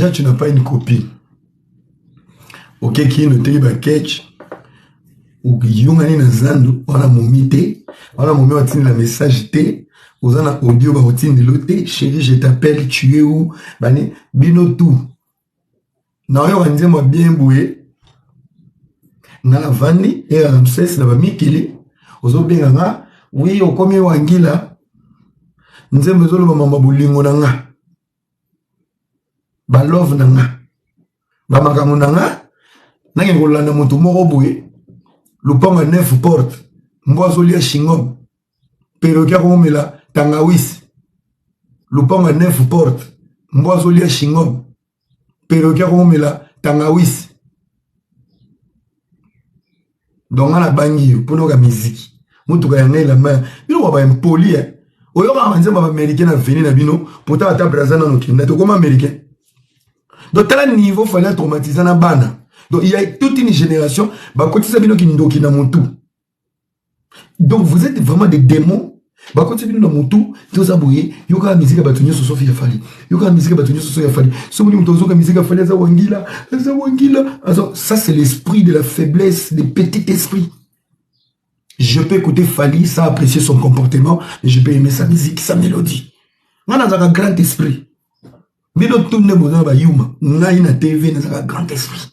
déjà tu n'as pas une copine. Ok, qui noté ba catch. Ou yongani na zando, on a momité, on a moment où la message té, on a audio ba routine de l'autre, chérie, je t'appelle, tu es où? Bani, bino tout. Na yo wanze moi bien boué. Na la vandi et à Ramsès na ba mikili. Ozo benga nga, oui, o komi wangila. Nze mbezolo ba mama bulingo na nga. Ba love na nga. Ba makamu na nga. Nange kolanda moto moko boué. Lupanga 9 porte. Mboazo lia shingom. Perokia komela tangawis. Lupanga 9 porte. Mboazo lia shingom. Perokia komela tangawis. Donc la bangi pour nos musique. Mutuka yanga la main. Bino ba impoli eh. Oyo ba manze ba américain na venir na bino pourtant ata brazana no kinda to comme américain. Donc tel niveau fallait traumatiser na bana. Donc il y a toute une génération ba kotisa bino kindoki na montu. Donc vous êtes vraiment des démons. Ba kotisa bino na montu, to zabouye, yoka musique ba tunyo soso ya fali. Yoka musique ba tunyo soso ya fali. So moni mutozo ka musique fali za wangila, za wangila. Alors ça c'est l'esprit de la faiblesse, des petits esprits. Je peux écouter Fali, ça apprécier son comportement, et je peux aimer sa musique, sa mélodie. On a un grand esprit. Mais nous tournons dans yuma, on a une TV dans un grand esprit.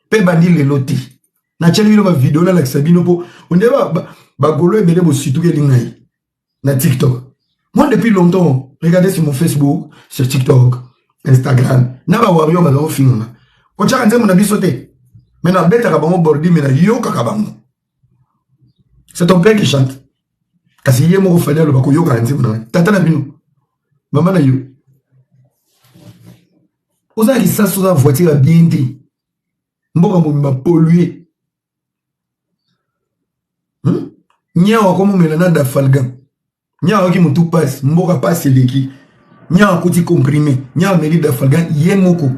Pe bandi le loti. Na cheli vino ba vidéo na Sabino po. On dit ba golo e bele bo situ ke lingai. Na TikTok. Moi depuis longtemps, regardez sur mon Facebook, sur TikTok, Instagram. Na ba wario ba do film. Ko chaka nzemu na bisote. Mais na beta ka bango bordi mais na yoka ka bango. C'est ton père qui chante. Kasi yé moko fallait le bako yoka nzemu na. Tata na bino. Maman na yo. Oza ki sa soza voiture bien dit. Mboka m'a pollué. Nya wakomo melana da falgan. Nya waki mutu passe, mboka passe leki. Nya wakuti comprimé, nya meli da falgan yemoko.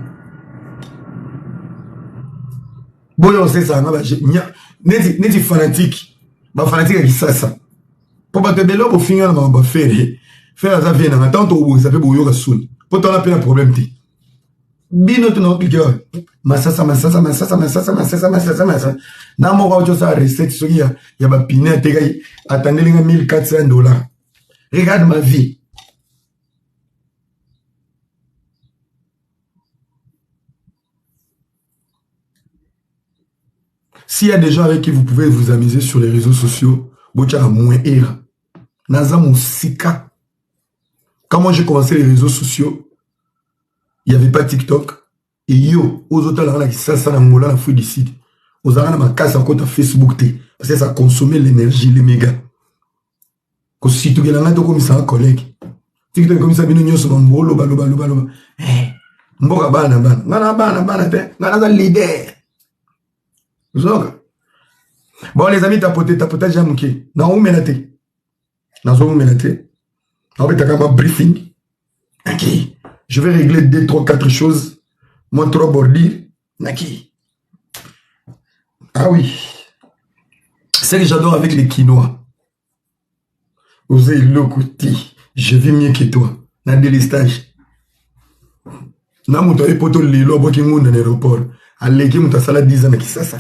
Boyo c'est ça, nya neti fanatique. Ba fanatique qui ça. Pour ba te belo pour finir na ba faire. Faire ça vient na tant to ça fait boyo ka soul. Pour ton appel un problème ti. Bino tu n'as cliqué. Massasa. Na mo ka ocho sa recette so ya ba pine te kai attendez les $1,400. Regarde ma vie. S'il y a des gens avec qui vous pouvez vous amuser sur les réseaux sociaux, bocha moins era. Naza musika. Quand moi j'ai commencé les réseaux sociaux, il n'y avait pas TikTok. Et yo, aux autres là qui ça na ngola na fouille d'ici. Aux arana ma casse en compte Facebook t. Parce que ça consommait l'énergie, les mégas. Quand si tu gagnes là, tu comme ça un collègue. TikTok comme ça bino nyoso mbolo baloba. Mboka bana. Ngana te. Ngana za leader. Zoga. Bon les amis tapoter jamuke. Na ou menate. Na zo menate. En fait t'as comme briefing. OK. Je vais régler 2, 3, 4 choses. Moi, 3 bordir. Naki. Ah oui. C'est que j'adore avec les quinoa. Osez l'okoti. Je vis mieux que toi. Dans le délestage. Na muto e poto lilo boki ngunda na aéroport. Aleki muta sala 10 ans na kisasa.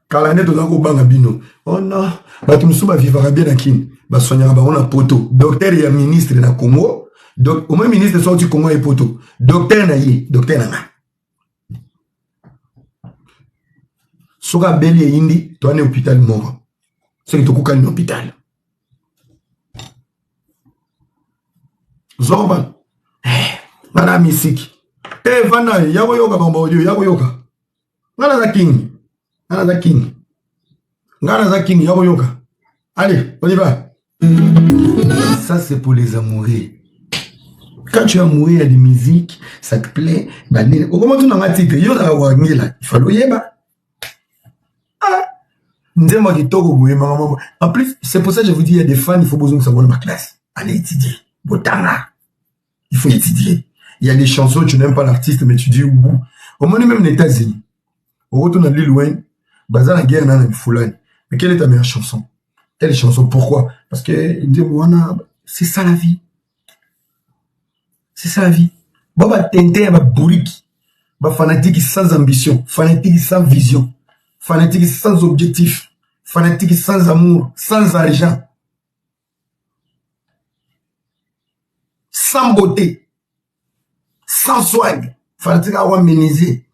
Kala ne to zako banga bino. Oh non. Ba tu musuba vivra bien na kin. Ba sonya ba ona poto. Docteur ya ministre na Congo. Donc, au moins ministre sorti Congo et poto. Docteur na ye, docteur na nga. Soka beli e indi, toi ne hôpital mort. C'est que tu kuka ni hôpital. Zorban. Madame Misik. Vana, yago yoga bamba audio, yago yoga. Ngana za king. Ngana za king, yago yoga. Allez, on y va. Ça c'est pour les amoureux. Quand tu as mouru, il y a des musiques, ça te plaît. Comment tu n'as pas dit que il faut le yeba. En plus, c'est pour ça que je vous dis, il y a des fans, il faut besoin de savoir ma classe. Allez étudier. Botana. Il faut étudier. Il y a des chansons, tu n'aimes pas l'artiste, mais tu dis au bout. Au moins, même les États-Unis. Au retour dans l'île loin, bazar la guerre, nan foulane. Mais quelle est ta meilleure chanson? Telle chanson, pourquoi? Parce que, c'est ça la vie. C'est ça la vie. Baba tente ba bourrique. Ba fanatique sans ambition, fanatique sans vision, fanatique sans objectif, fanatique sans amour, sans argent, sans beauté, sans swag, fanatique à méniser.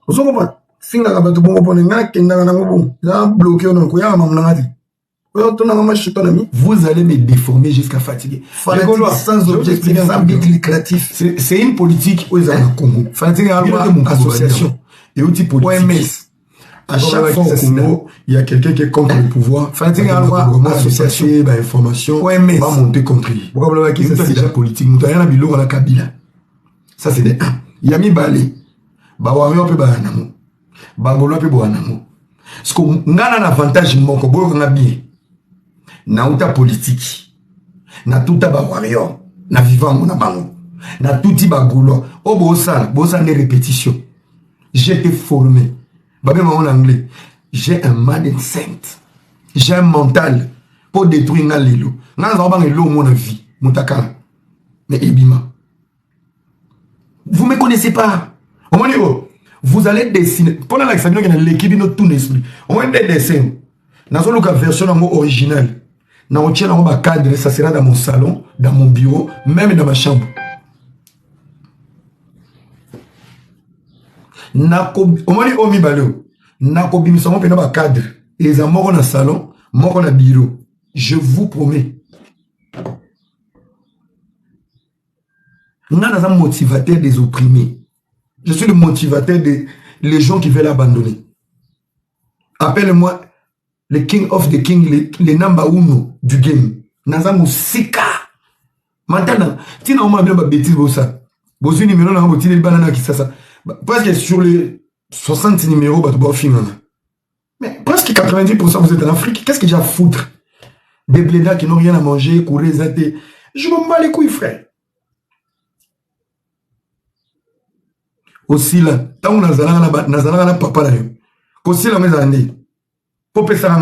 Vous comprenez? Si vous avez bloqué, vous allez me déformer jusqu'à fatiguer. Fanatique sans objectif, sans but lucratif. C'est une politique aux Congo. Fanatique à association. Et outil politique. À chaque fois au Congo, il y a quelqu'un qui est contre le pouvoir. Fanatique à association, information, va monter contre lui. C'est déjà politique. Nous avons un la Kabila. Ça c'est des 1. Il y a mis Balé. Bawario pe banamo. Bagolo pe banamo. Parce que ngana un avantage moko boyo nga bien. Na uta politique. Na tuta bawario. Na vivant na bango. Na tuti bagolo. O bosa des répétitions. J'ai été formé. Babé en anglais. J'ai un mindset. J'ai un mental pour détruire nga lelo. Nga za bang elo mon vie. Mutaka. Mais ebima. Vous me connaissez pas. Vous allez dessiner. Pendant l'examen, il y a l'équipe de tout l'esprit. On va des dessins. Dans une version originale, dans un cadre, ça sera dans mon salon, dans mon bureau, même dans ma chambre. On va dire, on va dans un cadre. Et les amours dans le salon, moi dans le bureau. Je vous promets. On a un motivateur des opprimés. Je suis le motivateur des gens qui veulent abandonner. Appelle-moi le king of the king, le number uno du game. Nazamu Sika. Maintenant, tu n'as pas de bêtises pour ça. Vous avez numéro dans votre banana qui ça. Parce que sur les 60 numéros, tu vas finir. Mais presque 90% vous êtes en Afrique. Qu'est-ce que j'ai à foutre? Des blédards qui n'ont rien à manger, courir, zater. Je m'en bats les couilles, frère. Aussi là, tant on a papa là, aussi là, mes années, pour payer ça,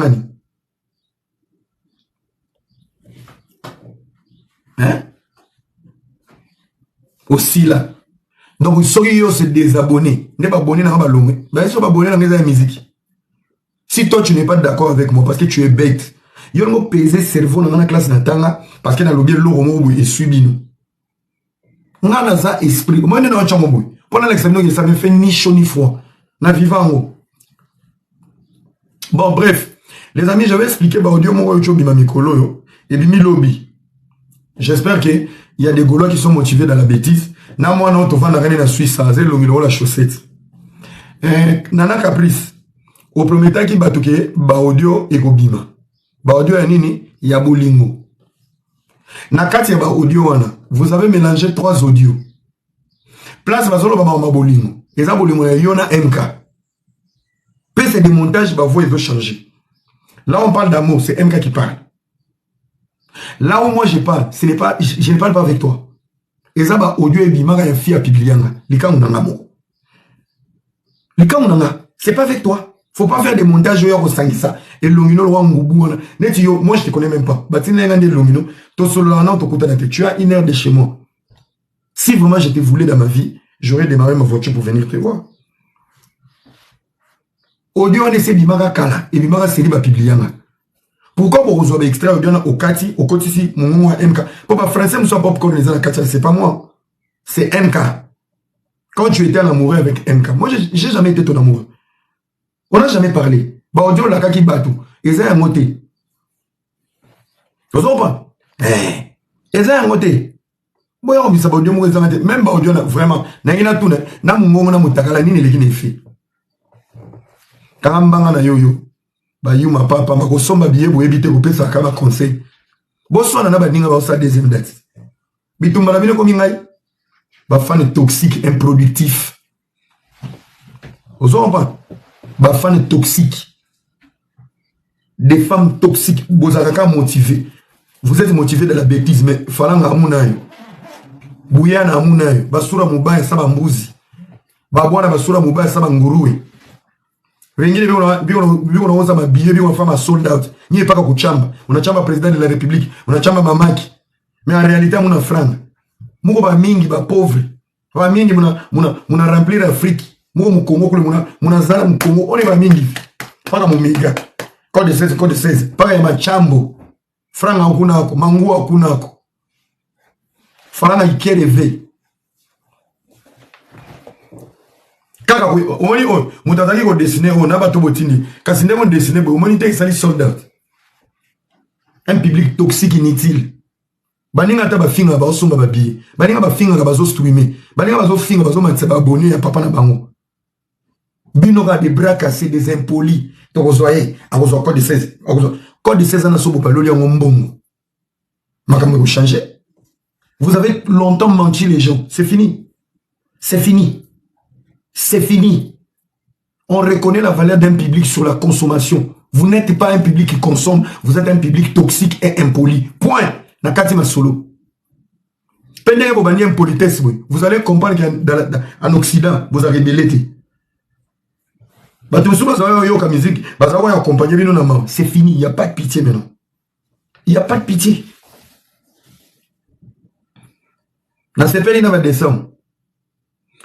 hein? Aussi là, donc ceux qui se désabonner, n'est pas abonné dans ma langue, ben ils sont abonnés dans les musique. Si toi tu n'es pas d'accord avec moi parce que tu es bête, il y a un pesé cerveau dans la classe d'Atanga parce que dans le bien l'euro et suivi nous. On a ça esprit, moi je n'ai pas de pendant l'examen, ça me fait ni chaud ni froid. Na vivant en haut. Bon, bref. Les amis, j'avais expliqué audio mon et bimi lobby. J'espère qu'il y a des Gaulois qui sont motivés dans la bêtise. Na moi, non, tu vas dans la Suisse, ça la chaussette. Nana Caprice. Au premier temps, qui batouke, audio et gobima. Audio et nini, ya bolingo. Na kati ya audio, vous avez mélangé 3 audios. Place basolo ba bolingo. Eza bolingo ya yona MK. Puis c'est des montages, bah vous ils ont changé. Là on parle d'amour, c'est MK qui parle. Là où moi je parle, je ne parle pas avec toi. Eza ba audio et bimara ya fille à piblianga. Lika unanga mo. Lika unanga, c'est pas avec toi. Faut pas faire des montages yo sangisa. Et longino lo ngubu wana. Neti yo, moi je te connais même pas. Batine ngande longino, to solo na to kutana te. Tu as 1 heure de chez moi. Si vraiment je te voulais dans ma vie, j'aurais démarré ma voiture pour venir te voir. Audio on essaie bimara kala et bimara seri ba piblianga. Pourquoi vous avez extrait audio au kati, au kotisi, mon MK. Papa français me soit popcorn les kati, c'est pas moi. C'est MK. Quand tu étais en amoureux avec MK, moi j'ai jamais été ton amoureux. On n'a jamais parlé. Bah audio la kaki batou. Ils ont un moté. Vous savez pas? Ils ont un moté. Même audio vraiment na tout na mungongo na mutakala nini lekine fait kambanga na yoyo ba yuma papa makosomba biye bo ebite ko pesa kama conseil boswana na baninga ba sa deuxième date bitumba na bino ko mingai ba fan toxique improductif osons pas ba fan toxique des femmes toxiques bozaka motivés. Vous êtes motivés de la bêtise mais falanga amunayo Bouyana amunayo, basura mubaya saba mbuzi. Babwana basura mubaya saba nguruwe. Wengine biona woza mabiye biona fama sold out. Nyie paka kuchamba. Unachamba president de la République, unachamba mamaki. Mais en réalité, mon franc. Moko ba mingi ba pauvre. Ba mingi muna remplir l'Afrique. Moko mu Congo kule muna zala mu Congo. On est ba mingi. Paka mu miga. Code 16, code 16. Paka ya machambo. Franc hakuna ako, mangu hakuna ako. Faranga ikereve. Kaka omoni o mutazali ko dessiner o na bato botini. Kasi ndemo dessiner bo omoni te isali soldat. Un public toxique inutile. Baninga ta ba finga ba osomba ba biye. Baninga ba finga ka bazo streamer. Baninga bazo finga bazo matsa ba abonné ya papa na bango. Bino ka des bras cassés, des impolis. Donc vous voyez, à vos code de 16. Code de 16 ans, vous parlez en bon. Makambo vous changez. Vous avez longtemps menti les gens. C'est fini. C'est fini. C'est fini. On reconnaît la valeur d'un public sur la consommation. Vous n'êtes pas un public qui consomme, vous êtes un public toxique et impoli. Point. Nakati ma solo. Pendant que vous avez une politesse, vous allez comprendre qu'en Occident, vous avez rebellé. C'est fini, il n'y a pas de pitié maintenant. Il n'y a pas de pitié. Dans ce pays, il y a des dessins.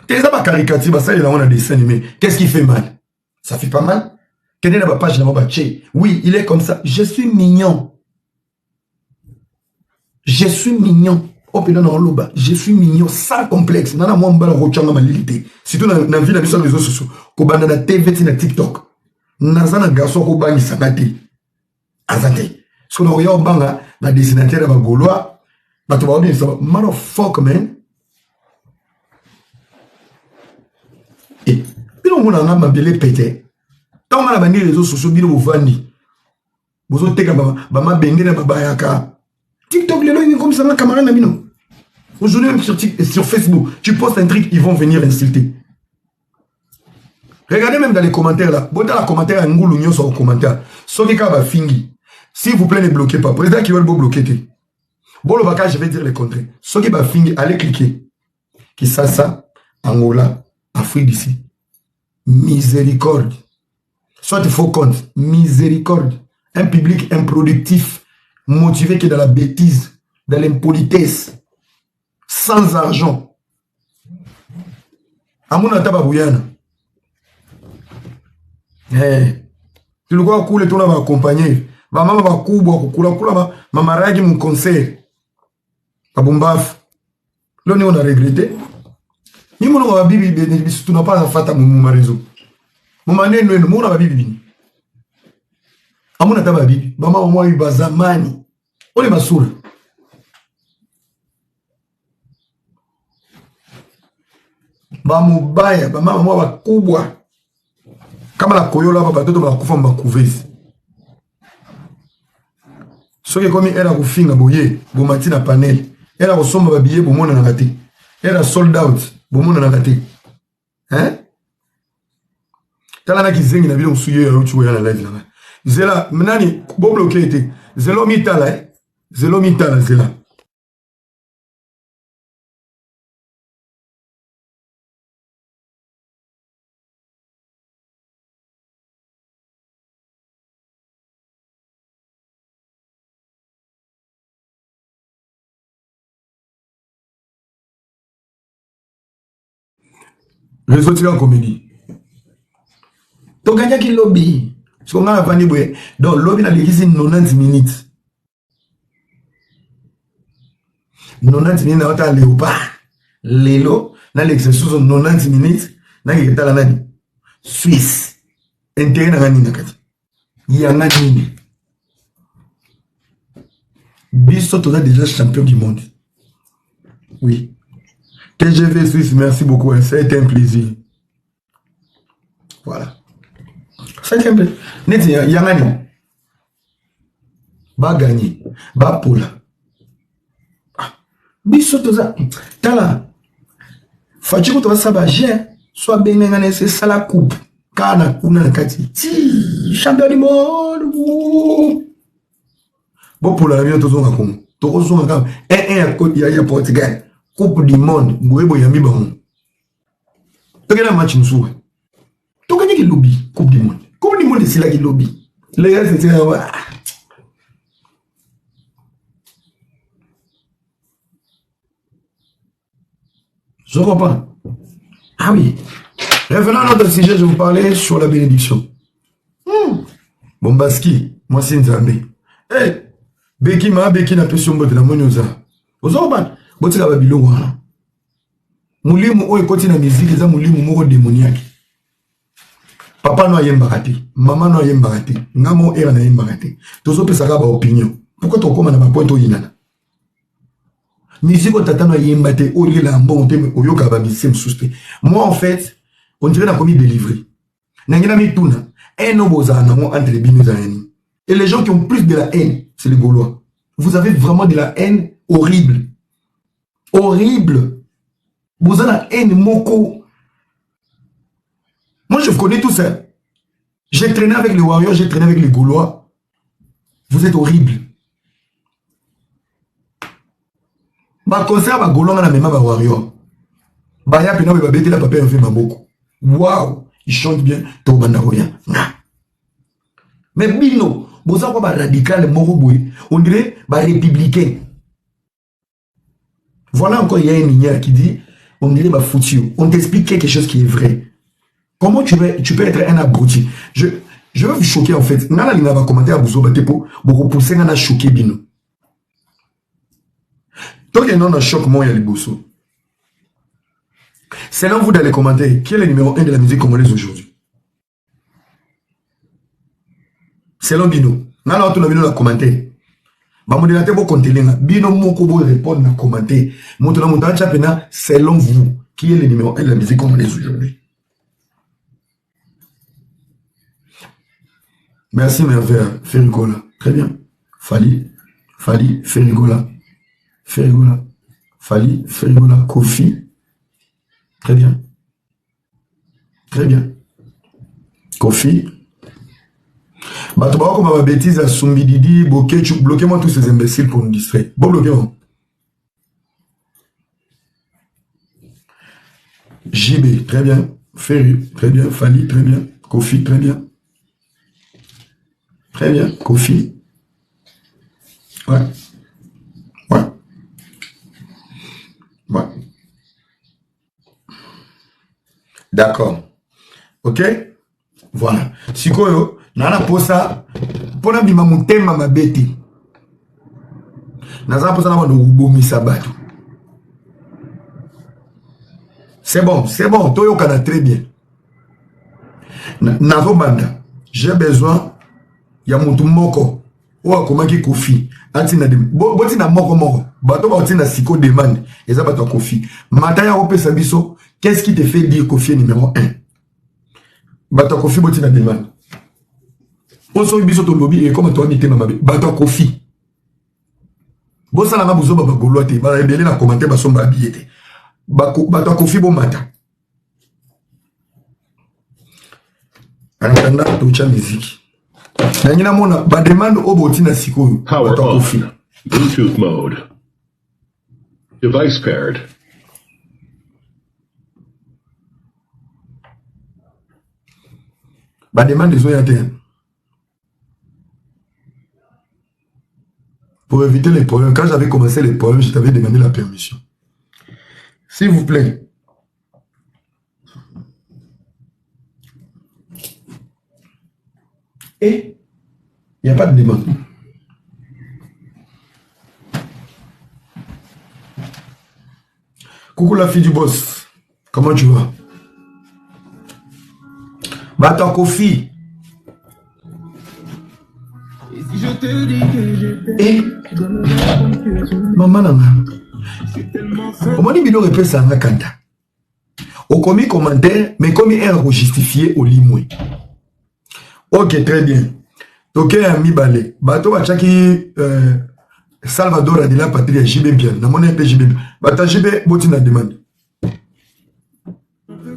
Qu'est-ce que caricature, ça, il y a un dessin animé. Qu'est-ce qui fait mal? Ça fait pas mal? Quelle est la page de oui, il est comme ça. Je suis mignon. Je suis mignon. Je suis mignon, sans complexe. Nana moi mbala rochanga malilité. Surtout dans la vie de les réseaux sociaux. Kobanda na TV na TikTok. Nazana garçon ko bangi sabati. Azate. Ce qu'on a banga na dessinateur ba gaulois. Ba to ba bien ça. Motherfucker man. Et bino mona nga mabele pété. Tant na bandi réseaux sociaux bino bovandi. Bozo teka ba ma bengena ba bayaka. TikTok les lois comme ça na camarade na bino. Aujourd'hui, même sur Facebook, tu postes un truc, ils vont venir insulter. Regardez même dans les commentaires là. Bon, dans les commentaires, un goulou nyo sur les commentaires. Sovika va fingi. S'il vous plaît, ne bloquez pas. Président qui veut vous bloquer. Bon, le bacage, je vais dire le contraire. Sovika va fingi, allez cliquer. Kisasa, Angola, Afrique d'ici. Miséricorde. Soit il faut compte. Miséricorde. Un public improductif, motivé qui est dans la bêtise, dans l'impolitesse. Sans argent. Amuna taba bouyana. Tu le vois couler tout là va accompagner. Va maman va kubwa kula mama ragi mon concert. Abumbaf. Là on a regretté. Ni mon va bibi tu n'as pas fata mon réseau. Mon mané no mon va bibi. Amuna taba bibi. Mama moi bazamani. On est basura. Bamubaya, bamama mwa bakubwa. Kama la koyola baba toto bakufa mbakuvezi. Soki komi era kufinga boye, bomati na panel. Era kosomba babiye bomona na kati. Era sold out, bomona na kati. Hein? Tala na kizengi na bilo msuye ya uchu ya na live na. Zela, mnani bo bloqué ete. Zelo mitala Zelo mitala zela. Réseau tika comédie. To gagner qui lobby. Ce qu'on a vandi boye. Donc lobby na l'église 90 minutes. 90 minutes na wata léopard. Lelo na l'exercice 90 minutes na ngeta la nani. Suisse. Intérêt na ngani nakati. Yanga nini. Biso to déjà champion du monde. Oui. TGV Suisse, merci beaucoup. C'est un plaisir. Voilà. C'est un plaisir. Neti Yangani. Va gagner. Va pour là. Bisotoza. Tala. Fatico to sabaje. Soit benengane c'est ça la coupe. Kana kuna kati. Champion du monde. Bon pour la vie to zonga comme. To zonga comme. Il y a Portugal. Coupe du monde, Mouebo Yami Baron. Tu as un match Moussou. Tu as gagné le lobby, Coupe du monde. Coupe du monde, c'est là qui lobby. Les gars, c'est Je comprends. Ah oui. Revenons à notre sujet, je vous parlais sur la bénédiction. Bombaski, moi c'est Nzambe. Eh, Beki n'a pas sur mbote na monyoza. Ozoban, boti la babilo wana. Mulimu oye koti na musique eza mulimu moko démoniaque. Papa no ayembaka te, maman no ayembaka te, ngamo era na yembaka te. Tozopesaka ba opinion. Pourquoi tokoma na ba point oyinana? Musique tata no ayemba te, oye la mbongo te, oyoka ba musicien msuste. Moi en fait, on dirait na komi délivré. Nangina mituna, un oboza nango entre bino zanani. Et les gens qui ont plus de la haine, c'est les Gaulois. Vous avez vraiment de la haine horrible. Horrible. Vous avez la haine moko. Moi, je vous connais tous ça. J'ai traîné avec les Warriors, j'ai traîné avec les Gaulois. Vous êtes horrible. Ma concert, ma Gaulois, ma même ma Warrior. Baya pena ba bete la papa fait maboko. Waouh, il chante bien. Tobanda roya. Mais bino. Vous savez quoi, radical, on dirait républicain. Voilà encore, il y a un ignare qui dit, on dirait foutu. On t'explique quelque chose qui est vrai. Comment tu peux être un abruti? Je vais vous choquer en fait. Nana Lina va commenter à Bouzo Batepo, pour repousser Nana choqué Bino. Tant qu'il y a un choc, moi, il y a les Bousso. Selon vous dans les commentaires, qui est le numéro 1 de la musique congolaise aujourd'hui? Selon Bino, nana tout le Bino la commenté. Ba modérateur bo kontelenga, Bino moko bo répondre na commenter. Monto na monta chapena selon vous, qui est le numéro 1 de la musique congolaise aujourd'hui? Merci Merveille, Ferigola. Très bien. Fali, Ferigola. Ferigola. Fali, Ferigola, Kofi. Très bien. Très bien. Kofi. Bato ba comme ma bêtise à Sumbididi, bloquez-moi tous ces imbéciles pour nous distraire. Bon, bloquez-moi. JB, très bien. Ferry, très bien. Fali, très bien. Kofi, très bien. Très bien. Kofi. Ouais. Ouais. Ouais. D'accord. Ok? Voilà. Sikoyo. Nana posa pona bima mutema mabeti. Naza posa na bando ubomisa bato. C'est bon, Toyo kana très bien. Nazo banda, j'ai besoin ya mutu moko. Owa komaki Kofi. Atina de boti na moko. Bato ba tina siko demande. Eza bato Kofi. Mataya opesa biso, qu'est-ce qui te fait dire Kofi est numéro 1? Bato Kofi boti na demande. On s'en biso to lobby et comme toi mité mama bato Kofi. Bosa la buzo baba golote ba rebele na commenter ba somba biete. Bato Kofi bo mata. Anatanda to cha musique. Na nyina mona ba demande oboti na sikoyo bato Kofi. Bluetooth mode. Device paired. Ba demande des oyate. Pour éviter les problèmes, quand j'avais commencé les problèmes, je t'avais demandé la permission. S'il vous plaît. Et il n'y a pas de demande. Coucou la fille du boss. Comment tu vas? Bata Kofi. Et maman nana omoni bino repesa nga kanta okomi commentaire mais comme un justifié au limoué. Ok, très bien. Ok, ami balé bato bachaki Salvador a de la patrie JB bien na mon MP JB bata JB boti na demande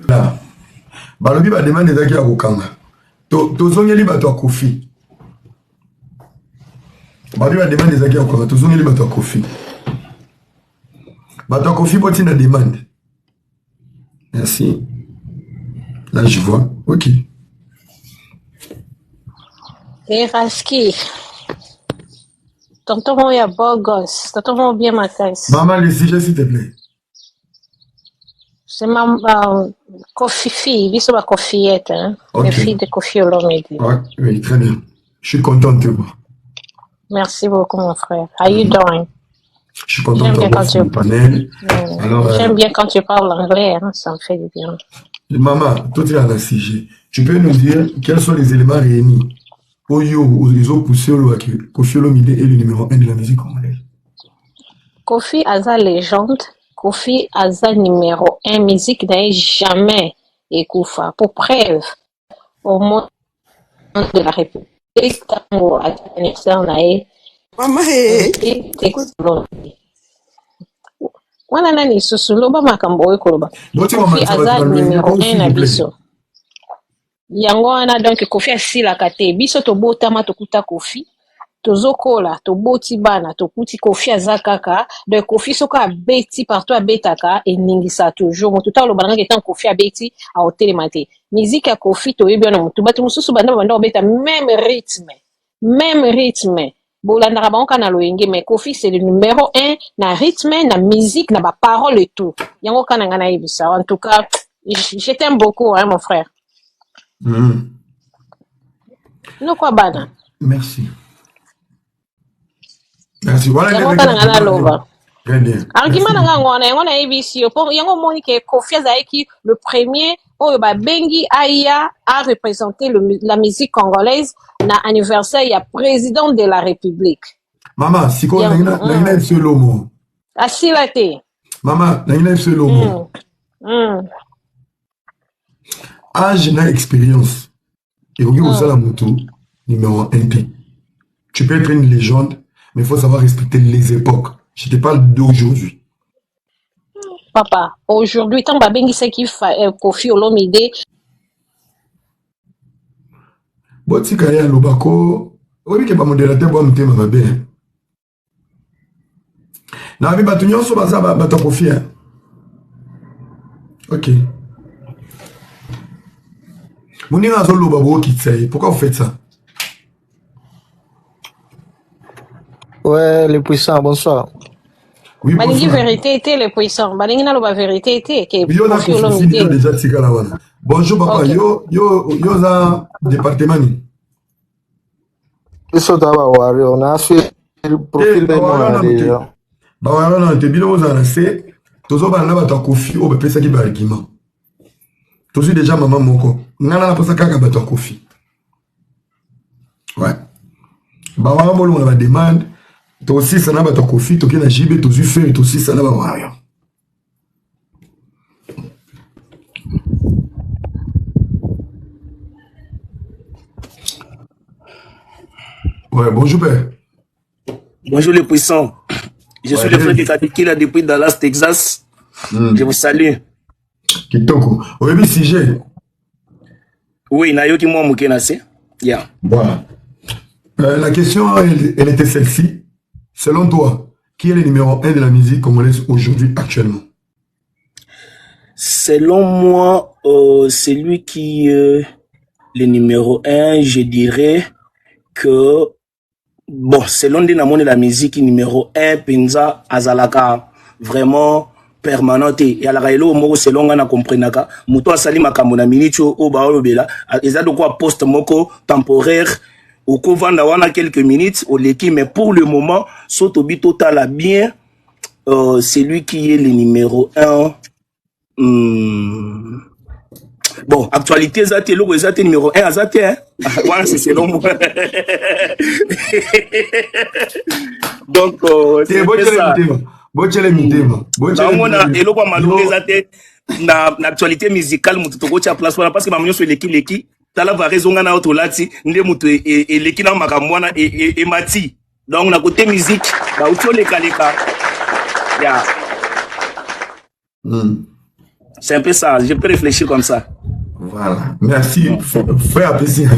là balobi ba demande ezaki ya kokanga tozongeli bato Kofi. Badi va demander des agents encore. Tous on est les bateaux Kofi. Bateau Kofi boti na demande. Merci. Là je vois. Ok. Et Raski, tonton ya beau gosse, tonton bien ma caisse. Maman le sujet s'il te plaît. C'est ma Kofi fille, biso ba Kofiette, hein. Ok. Les filles de Kofi Olomide. Ouais, oui, très bien. Je suis content de te voir. Merci beaucoup, mon frère. How you doing? Je suis content de J'aime bien t'avoir quand sur tu... le panel. Alors, J'aime bien quand tu parles anglais, hein. Ça me fait du bien. maman, toi tu es à la CG. Tu peux nous dire quels sont les éléments réunis au yo, ils ont poussé au Kofi Olomide est le numéro 1 de la musique congolaise. Kofi Aza légende, Kofi Aza numéro 1, musique n'a jamais écoufa. Pour preuve, au monde de la République, tango anniversaire nae, Mama, wana nani susu loba makambo oyo koloba. Boti Kofi maman, Aza numéro 1 s'il na vous plaît. biso. Yango wana donc Kofi asilaka te. Biso tobotama tokuta Kofi. Tozokola, toboti bana, tokuti Kofi aza kaka. Donc Kofi soko abeti partout abetaka eningisa toujours. Mutu ta loba nanga etant Kofi abeti a hotelema te. Musique ya Kofi toyebi wana mutu batu mususu banda obeta même rythme. Même rythme. Bolandaka bango kana loyenge, mais Kofi c'est le numéro 1 na rythme, na musique, na ba parole et tout. Yango kana nga na yebisa. En tout cas, je t'aime beaucoup, hein, mon frère. No kwa bana. Merci. Merci. Voilà Yango kana nga na loba. Très bien. Argument na nga ngona yango na ABC pour yango moni ke Kofi Azaeki le premier oyo ba bengi aya a représenté la musique congolaise na anniversaire ya président de la République. Maman, si quoi na ina seul homme. Asila te. Maman, na ina seul homme. Âge na expérience. Et vous avez la moto numéro 1 T. Tu peux être une légende, mais il faut savoir respecter les époques. Je te parle d'aujourd'hui. Papa, aujourd'hui, tant babengi ce qui fait Kofi Olomide. Boti kaya lobako, obi ke ba modérateur bo mutema mabe. Na bi batu nyonso baza bato Kofi. OK. Moninga zo loba bo kitsaye. Pourquoi vous faites ça? Ouais, les puissants, bonsoir. Oui, Balingi vérité était les puissants. Balingi na loba vérité était que Kofi Olomide déjà tikala wana. Bonjour papa, Okay. yo za département ni. Isso tava wari, on a fait le profil de moi déjà. Ba wana te bilo za na se tozo ba na bato Kofi o be pesa ki ba argument. Tozo déjà maman moko. Ngana na posa kaka bato Kofi. Ouais. Ba wana bolo na ba demande to aussi ça na bato Kofi to ki na jibe to zu faire to aussi ça na ba wana. Ouais, bonjour père. Bonjour les puissants. Je suis le frère de Kadikila depuis Dallas, Texas. Je vous salue. Kitoko. Oyebi sujet. Oui, Nayoki moi Mukenase. Yeah. Voilà. La question, elle était celle-ci. Selon toi, qui est le numéro 1 de la musique congolaise aujourd'hui, actuellement? Selon moi, c'est lui qui est le numéro 1, je dirais que bon, selon des namons de la musique numéro 1, Penza Azalaka, vraiment permanente. Et à la réalité, moko selon nga na comprenaka, muto asali makambo na minicho o ba olobela, eza de quoi post moko temporaire, au kovanda wana quelques minutes au leki, mais pour le moment, Sotobi total a bien, c'est lui qui est le numéro 1. Bon, actualité, Zate, logo, Zate numéro 1 à Zate, hein. Voilà, c'est selon moi. Donc, c'est ça. Bochele mitema. Et logo, malgré Zate, na actualité musicale, mututoko tia place, parce que mamio sur leki, tala va raison na autolati, nde mutu et leki na makamwana et mati. Donc, na côté musique, ba utio leka. Yeah. C'est un peu ça, je peux réfléchir comme ça. Voilà, merci. Frère Apesi na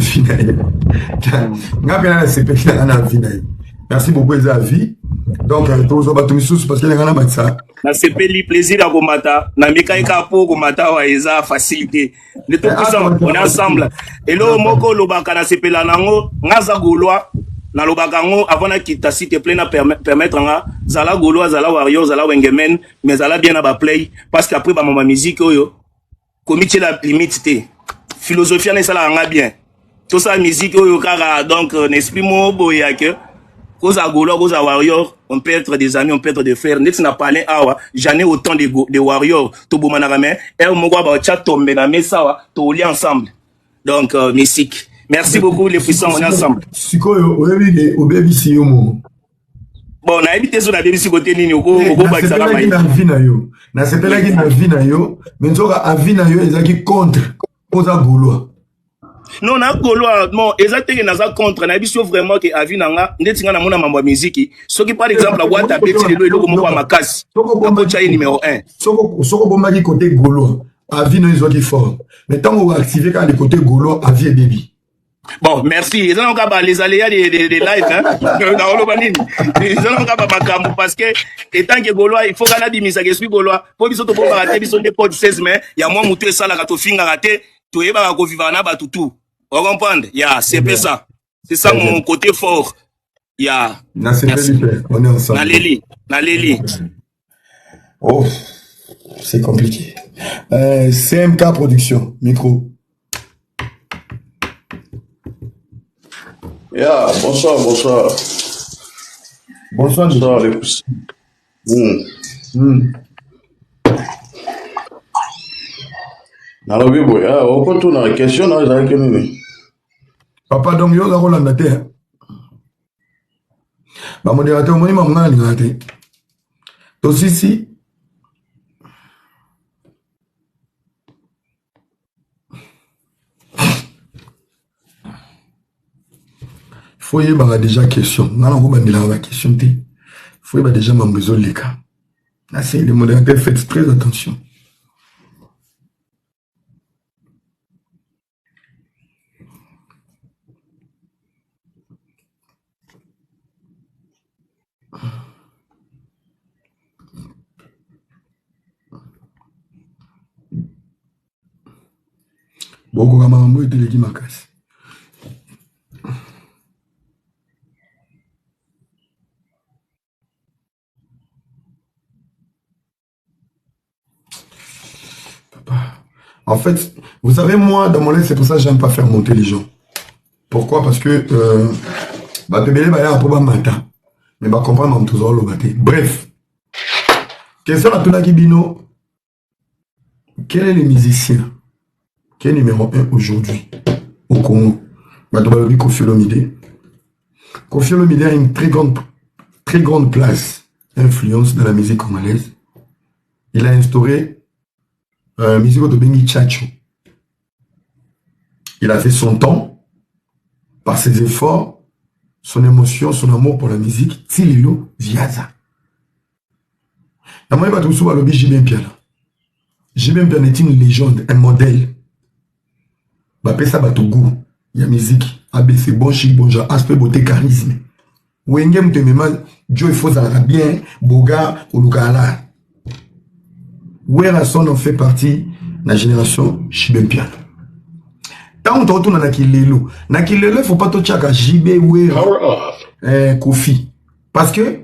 final. Merci beaucoup les avis. Donc, tous parce qu'il y a un ça. Na sepeli plaisir à Gomata, na mikaika po Gomata wa eza facilité. Les tout puissants, on est ensemble. Et là, moko lobaka na sepela nango, ngaza golwa, na lobaka ngo avant na kita s'il te plaît na permettre nga zala Gaulois, zala Warrior, zala Wengemen, mais zala bien à play parce qu'après ba ma musique oyo comité la limite té philosophie na ça la bien tout ça musique oyo kara donc n'esprit mo boya que cause à Gaulois, cause à Warrior, on peut être des amis, on peut être des frères. Net n'a parlé awa, j'en ai autant de Warriors, to bomanarame, et on m'a ba chat tombe na mesa, to lié ensemble. Donc musique. Merci beaucoup les puissants, on est ensemble. Sikoyo, obebi si yo mo. Bon, na habité sur la BBC côté nini oko ba ça va mai. Na vie na yo. Na sepela ki na vie na yo, mais nzoka a vie na yo ezaki contre cause à Gaulois. Non, na Gaulois, non, exactement na za contre na biso vraiment que avi nanga ndeti nga na mona mambo musique. Ce qui par exemple la boîte à petit le eloko moko makasi. Soko cha numéro 1. Soko bomba ki côté Gaulois, avi no ezaki fort. Mais tant on va activer quand le côté Gaulois, avi et baby. Bon, merci. Ils ont les aléas des lives, hein. Ils ont parce que, étant que Gaulois, il faut qu'on a dit, mais ça esprit Gaulois. Pour qu'ils soient pour rater, ils sont des potes 16 mai. Il y a moins mouté ça, la gato finger raté. Tu es pas vivre en abat tout. Vous comprenez? C'est peu ça. C'est ça mon côté fort. Merci. On est ensemble. Naléli. Oh, c'est compliqué. CMK Production, micro. Bonsoir. Bonsoir les poussins. Nalobi boy, on continue la question na za kenini. Papa donc yo za kolanda te. Ba modérateur moni ma mwana linga te. To sisi faut y avoir déjà question. Non, on va dire la question. Faut y avoir déjà mon besoin les cas. Là, c'est le modérateur, faites très attention. Beaucoup de mamans étaient les qui m'acassent. En fait, vous savez, moi, dans mon livre, c'est pour ça que j'aime pas faire monter les gens. Pourquoi? Parce que, mais comprendre toujours le matin. Bref. Question à Tounaki Bino. Quel est le musicien qui est numéro 1 aujourd'hui au Congo? Koffi Olomide. Koffi Olomide a une très grande place, influence dans la musique congolaise. Il a instauré musique de Bengi Tchatcho. Il a fait son temps par ses efforts, son émotion, son amour pour la musique. Tililo Viaza. Moi, je vais vous dire Jibin Piana. Jibin Piana est une légende, un modèle. Bapé ça goût. Il y a musique, ABC, bon chic, bon genre, aspect, beauté, charisme. Wengem te mema, Joe faut ça bien, Boga, Olukala. Werason en fait partie de la génération Jibin Piana. Tant que tu retournes à Nakilelo, il ne faut pas te tchaka Jibé Wera Koffi. Parce que,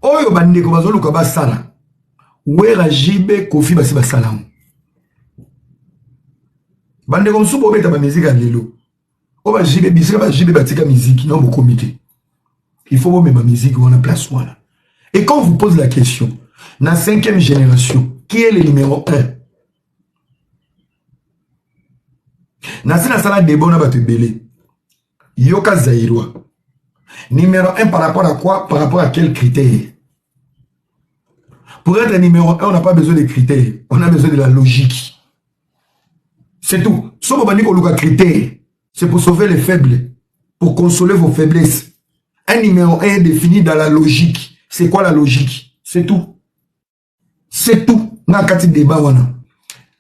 Oyo bande ko bazolu ka basala. Wera Jibé Koffi basi basala. Bande comme sous bobeta ba musique à lelo. O ba Jibé bisika ba Jibé batika musique non au comité. Il faut mettre ma musique on a place voilà. Et quand on vous pose la question, dans la 5e génération, qui est le numéro 1? Nasi na sala débat na batu belé. Yoka Zaïrois. Numéro 1 par rapport à quoi? Par rapport à quels critères? Pour être numéro 1, on n'a pas besoin de critères. On a besoin de la logique. C'est tout. Sauf que critères, c'est pour sauver les faibles, pour consoler vos faiblesses. Un numéro 1 est défini dans la logique. C'est quoi la logique? C'est tout. C'est tout. Dans le débat,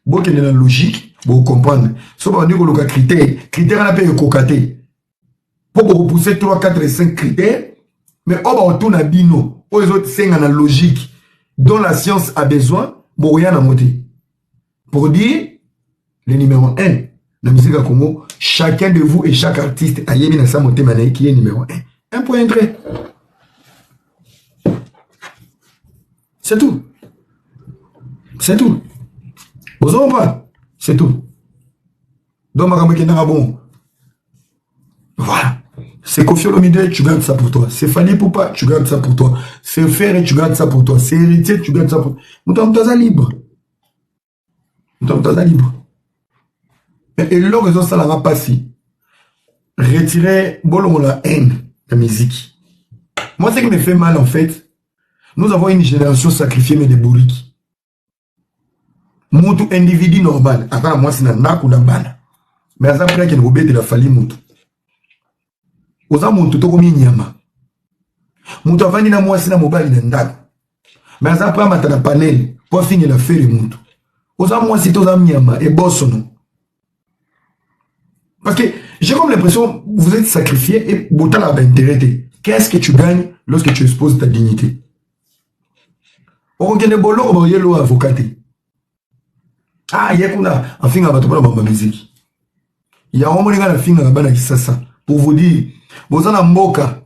bon, qu'il y a la logique, vous comprenez. Sauf que critères, critères, on a payé cocaté. Pour repousser 3, 4 et 5 critères, mais on va retourner à bino. Aux autres, c'est la logique dont la science a besoin, pour rien à monter. Pour dire, le numéro 1, la musique à Congo, chacun de vous et chaque artiste a yémi na sa monté mané qui est numéro 1. Un point trait. C'est tout. C'est tout. Vous en pas. C'est tout. Donc, bon. Voilà. C'est Kofi Olomide, tu gardes ça pour toi. C'est Fali Poupa, tu gardes ça pour toi. C'est Ferré, tu gardes ça pour toi. C'est Héritier, tu gardes ça pour toi. Nous sommes libre. Nous sommes libre. Et là, raison, ça n'a pas si. Retirer la haine de la musique. Moi, ce qui me fait mal, en fait, nous avons une génération sacrifiée, mais des bourriques. Moutou individu normal. Attends, moi, c'est un nak ou un bana. Mais après, qu'il y a une de la Fali Moutou. Oza muntu to komi nyama. Muntu avandi na mwasi na mobali na ndako. Mais aza pa mata na panel pour finir la faire muntu. Oza mwasi to za nyama et bossono. Parce que j'ai comme l'impression vous êtes sacrifié et botal a intérêt. Qu'est-ce que tu gagnes lorsque tu exposes ta dignité? Okokende bolo ko yelo avocat. Ah yekuna afinga bato ba ba musique. Ya omolinga na finga bana kisasa pour vous dire Bozana mboka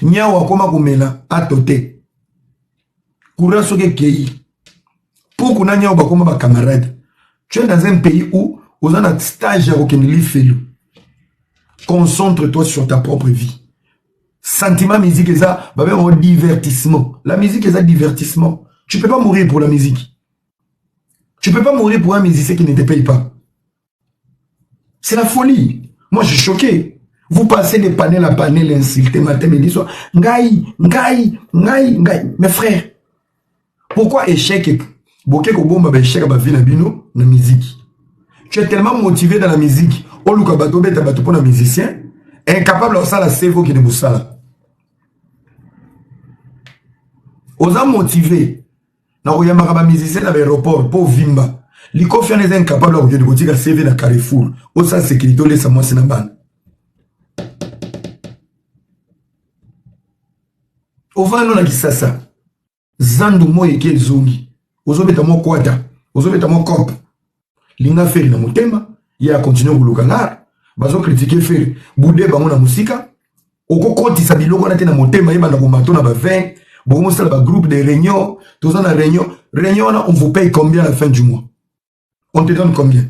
Nyawa koma kumela atote Koura soke kei Pour kuna nyawa bakoma ba camarade. Tu es dans un pays où Ozana stage à aucun livre. Concentre-toi sur ta propre vie. Sentiment musique est ça, un divertissement. La musique est ça divertissement. Tu peux pas mourir pour la musique. Tu peux pas mourir pour un musicien qui ne te paye pas. C'est la folie. Moi je suis choqué. Vous passez de panel à panel, insulté matin, midi, soir. Ngaï. Mes frères, pourquoi échec? Boké Kobomba échec à vie bino na musique. Tu es tellement motivé dans la musique. Oluka bato beta bato pour un musicien, incapable de ça la cerveau qui ne vous sala. Osa motivé. Na oyama ba musicien à l'aéroport pour vimba. Li confiance est incapable de dire que CV na Carrefour. Osa sécurité laisse moi c'est na ban. Ovano na kisasa. Zandu moye ke zongi. Ozobeta mo kwata. Ozobeta mo cop. Linga feri na motema. Ya continue kuluka ngara. Bazo critiquer feri. Boudé bango na musika. Oko koti sa biloko na te na motema. Yeba na kumato na ba 20. Bogo mosala ba groupe de réunion. Toza na réunion. Réunion na on vous paye combien à la fin du mois? On te donne combien?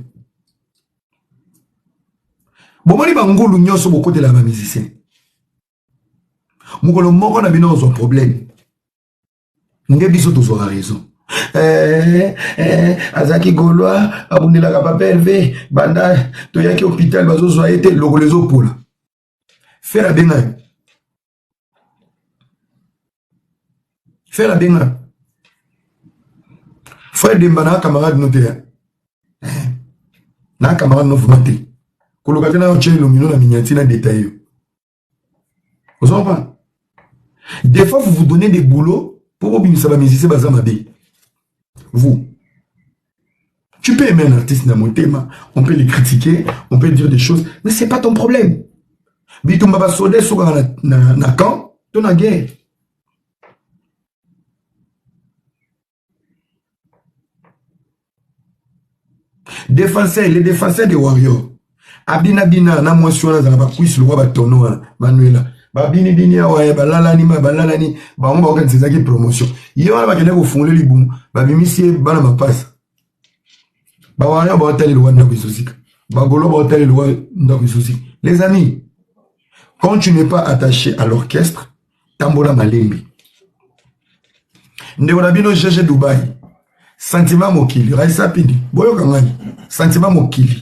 Bomoni bangulu nyoso bokote la ba musicien. Mukolo moko na bino zo problème. Nge biso tozo raison. Azaki Goloa abundela ka papa Hervé banda to yaki hôpital bazo zo été loko lezo pola. Faire la benga. Faire la benga. Frère de Mbana camarade noté. Na camarade no fumate. Koloka tena o chelo mino na miniatina détail. Vous en parlez? Des fois, vous vous donnez des boulots pour vous bénir ça musicien bazamabe. Vous. Tu peux aimer un artiste dans mon thème, on peut les critiquer, on peut dire des choses, mais c'est pas ton problème. Bitum baba sode soga na camp, ton na guerre. Défenseurs, les défenseurs des Warriors. Abina bina na motion na ba kuis le roi ba tono Manuela. Babini bini awa balalani ba on ba organiser qui promotion. Yo na ba kende ko fungole libum ba bimisi bana mapasa. Ba wana ba hotel le wanda bisosika. Ba golo ba hotel le wanda bisosika. Les amis, quand tu n'es pas attaché à l'orchestre, tambola malembi. Ndeko na bino GG Dubaï. Sentiment mokili, Raisa Pindi. Boyo kangani. Sentiment mokili.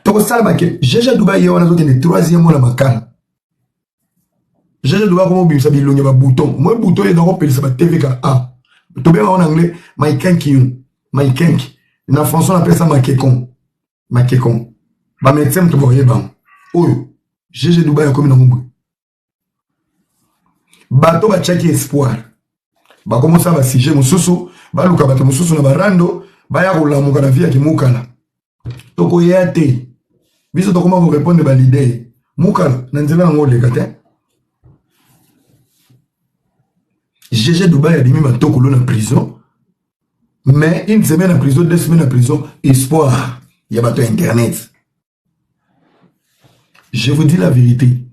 Toko salbake. GG Dubaï on a zoté le troisième mois la makana. GG Dubaï comme bimisa bilonga ba bouton. Moi bouton est dans ça ba TVK A. To bien en anglais, my kenki. Na français on appelle ça makekon. Ba médecin to boye ba. Oyo. GG Dubaï comme na mumbu. Bato ba chaki espoir. Ba commence à siger mususu, ba luka bato mususu na barando. Baya kulamuka na via kimukala. Toko yate. Biso tokoma vous répondre ba l'idée. Mukala na nzela ngo lekate. GG Dubaï a mis ma tokolo na prison. Mais une semaine en prison, 2 semaines en prison, espoir. Il y a bateau internet. Je vous dis la vérité.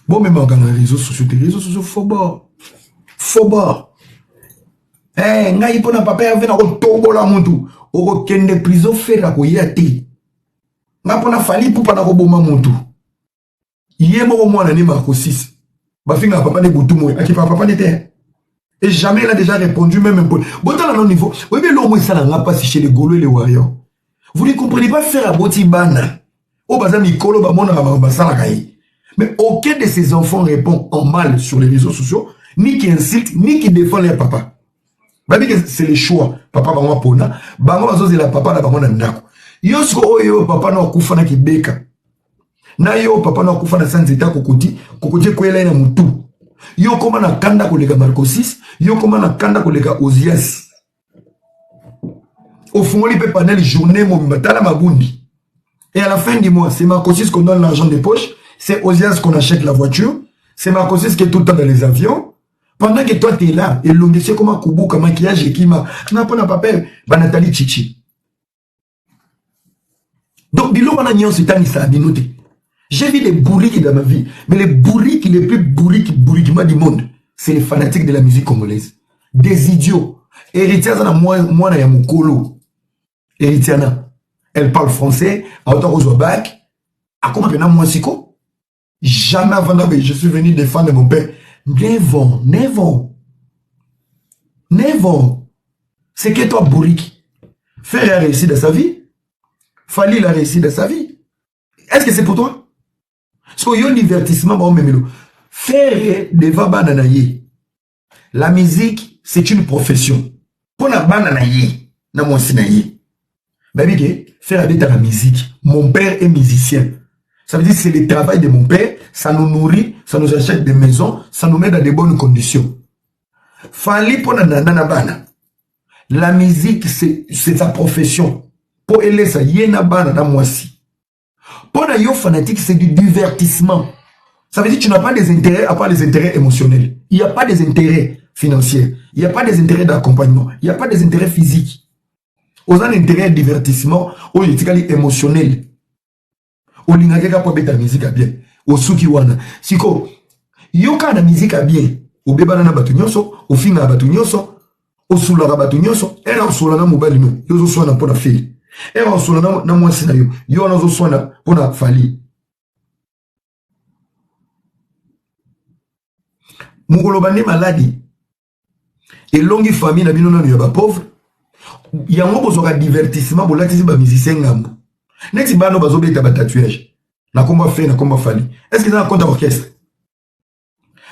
Bon, même dans les réseaux sociaux, faux bord. Faux bord. Eh, ngai pona papa ya vena ko tobola muntu. Oko kende prison fera ko yati. Nga pona fali pupa na ko boma muntu. Yemo ko mwana ni Marco 6. Ba finga papa ne butu moy. Aki papa n'était. Et jamais il a déjà répondu même un peu. Bon, dans le niveau. Oui, mais l'homme ça n'a pas si chez les Gaulois et les Warriors. Vous ne comprenez pas faire à Botibana. Au bazar Mikolo Bamona Basalakai. Mais aucun de ces enfants répond en mal sur les réseaux sociaux, ni qui insulte, ni qui défend leur papa. C'est le choix. Papa Bango Pona, Bango Bazo la papa la Bango Nandako. Yosko yo papa no kufa na kibeka. Na yo papa no kufa na sanzita kukuti kwela na mutu. Yo koma na kanda kolega Marco 6, yo koma na kanda kolega Ozias. Au fond, il peut panel journée mon matala mabundi. Et à la fin du mois, c'est Marco 6 qu'on donne l'argent des poches. C'est Ozias qu'on achète la voiture. C'est Marco 6 qui est tout le temps dans les avions. Pendant que toi, tu es là, et l'on dit comment Koubou, comme maquillage et qui m'a. n'a pas papel, Nathalie Chichi. Donc, Bilo Managnon, c'est un issa abinoté. J'ai vu les bourriques dans ma vie. Mais les bourriques, les plus bourriques du monde, c'est les fanatiques de la musique congolaise. Des idiots. Héritiana, moi, na Yamoukolo. Héritiana. Elle parle français. À autant qu'on bac. À comment on a moi, Siko? Jamais avant d'arriver, je suis venu défendre mon père. Never. C'est que toi, bourrique. Frère a réussi dans sa vie. Fali a réussi dans sa vie. Est-ce que c'est pour toi? Parce qu'il y a un divertissement, bon, même faire des bananaye. La musique, c'est une profession. Pour la bananaye, na mon sinaye. Baby, faire avec la musique. Mon père est musicien. Ça veut dire que c'est le travail de mon père, ça nous nourrit, ça nous achète des maisons, ça nous met dans de bonnes conditions. Fali pour nanana. La musique, c'est sa profession. Pour elle, ça yena bana na moisi. Pour la yo fanatique, c'est du divertissement. Ça veut dire que tu n'as pas des intérêts à part les intérêts émotionnels. Il n'y a pas des intérêts financiers. Il n'y a pas des intérêts d'accompagnement. Il n'y a pas des intérêts physiques. Aux intérêts de divertissement, aux intérêts émotionnels. Au lingaka pour beta musique à bien. Au suki wana. Siko, yoka na musique à bien. Au beba na batu nyonso, au finga batu nyonso, au soulaka batu nyonso, era solana mobali no. Yozo swana pour la fille. Era solana na mwasi na yo. Yo na zo swana pour la fali. Mukolo bande maladi. Et longue famille na bino na yo ba pauvre. Yango bozoka divertissement bo latisi ba musicien ngambo. Nexi bano bazobeta ba tatouage. Na komba fait na komba fali. Est-ce que ça compte orchestre?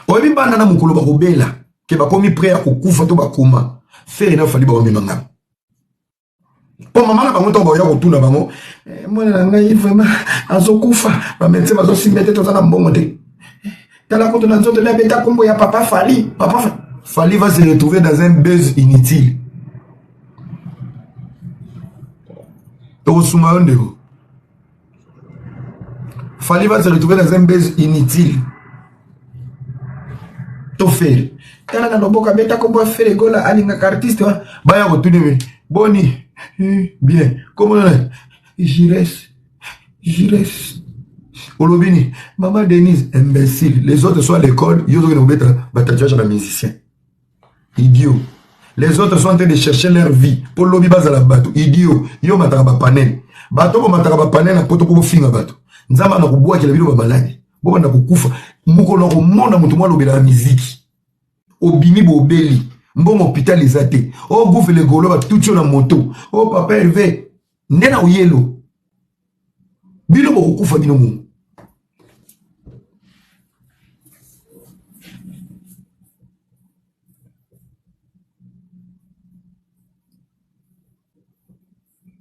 Oyebi bana na mukolo ba kobela ke ba komi prêt à kokufa to ba koma. Fait na fali ba o memanga. Po mama na bango to ba ya ko tuna bango. Mwana na ngai vraiment azokufa ba médecin bazo simete to za na mbongo te. Tala ko to na nzoto na beta kombo ya papa Fali. Papa Fali va se retrouver dans un buzz inutile. Fali va se retrouver dans un buzz inutile. To faire. Tala na loboka beta kombo faire les gola alinga artiste wa ba ya ko tuni boni bien. Comment j'y reste. Olobini, maman Denise, imbécile. Les autres sont à l'école, ils ont battu à musicien. Idiot. Les autres sont en train de chercher leur vie. Pour l'obi bas à la bateau. Idiot. Yo mataraba panel. Bateau mataraba panel na poto pour finir bateau. Nzama na kuboa qui la vidéo malade. Bon na kukufa. Muko na mona mutu mwa lobi la musique. Obimi bobeli. Mbongo hôpital ezate. Oh bouffe les golo ba tout sur la moto. Oh papa Hervé. Ndena oyelo. Bilo bo kukufa bino mu.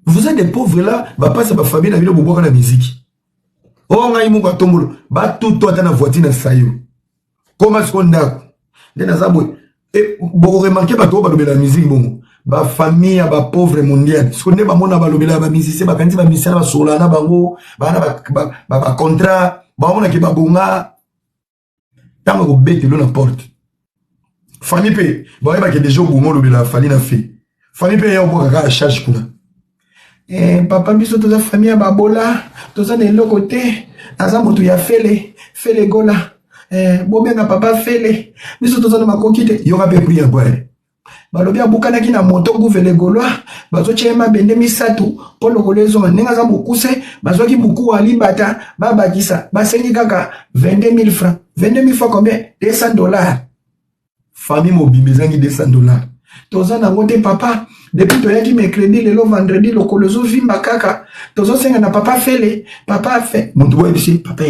Vous êtes des pauvres là, bah passe ma famille, la ville pour boire la musique. Oh, on a eu mon tombolo, bah tout toi dans la voiture dans sayo. Comment est-ce qu'on a? Et vous remarquez pas trop la musique bon. Bah famille, bah pauvre mondial. Ce qu'on est bah mon abalobé la musique, c'est bah quand tu musicien bah solana bango, bah contrat, bah on a qui bah bonga. Tant que bête le n'importe. Famille paye, bah il y a des gens bon le la famille n'a fait. Famille paye on boit à charge pour. Papa biso toza famille babola toza na eloko te aza moto ya fele gola bobenga papa fele biso tozana makoki te yoka pe priya bwere balobi abukanaki na moto guvele gaulois bazotia mabende misatu mpo lokolo ezonga ndenge aza mokuse bazwaki buku wa libata babakisa basengi kaka 22 000 francs 22 000 fois combien $200 famille mobimba ezangi $200 toza nango te papa depuis toyaki mercredi lelo vendredi lokolo ezovimba kaka tozosenga na papa fele papa fe moto boyebisi papa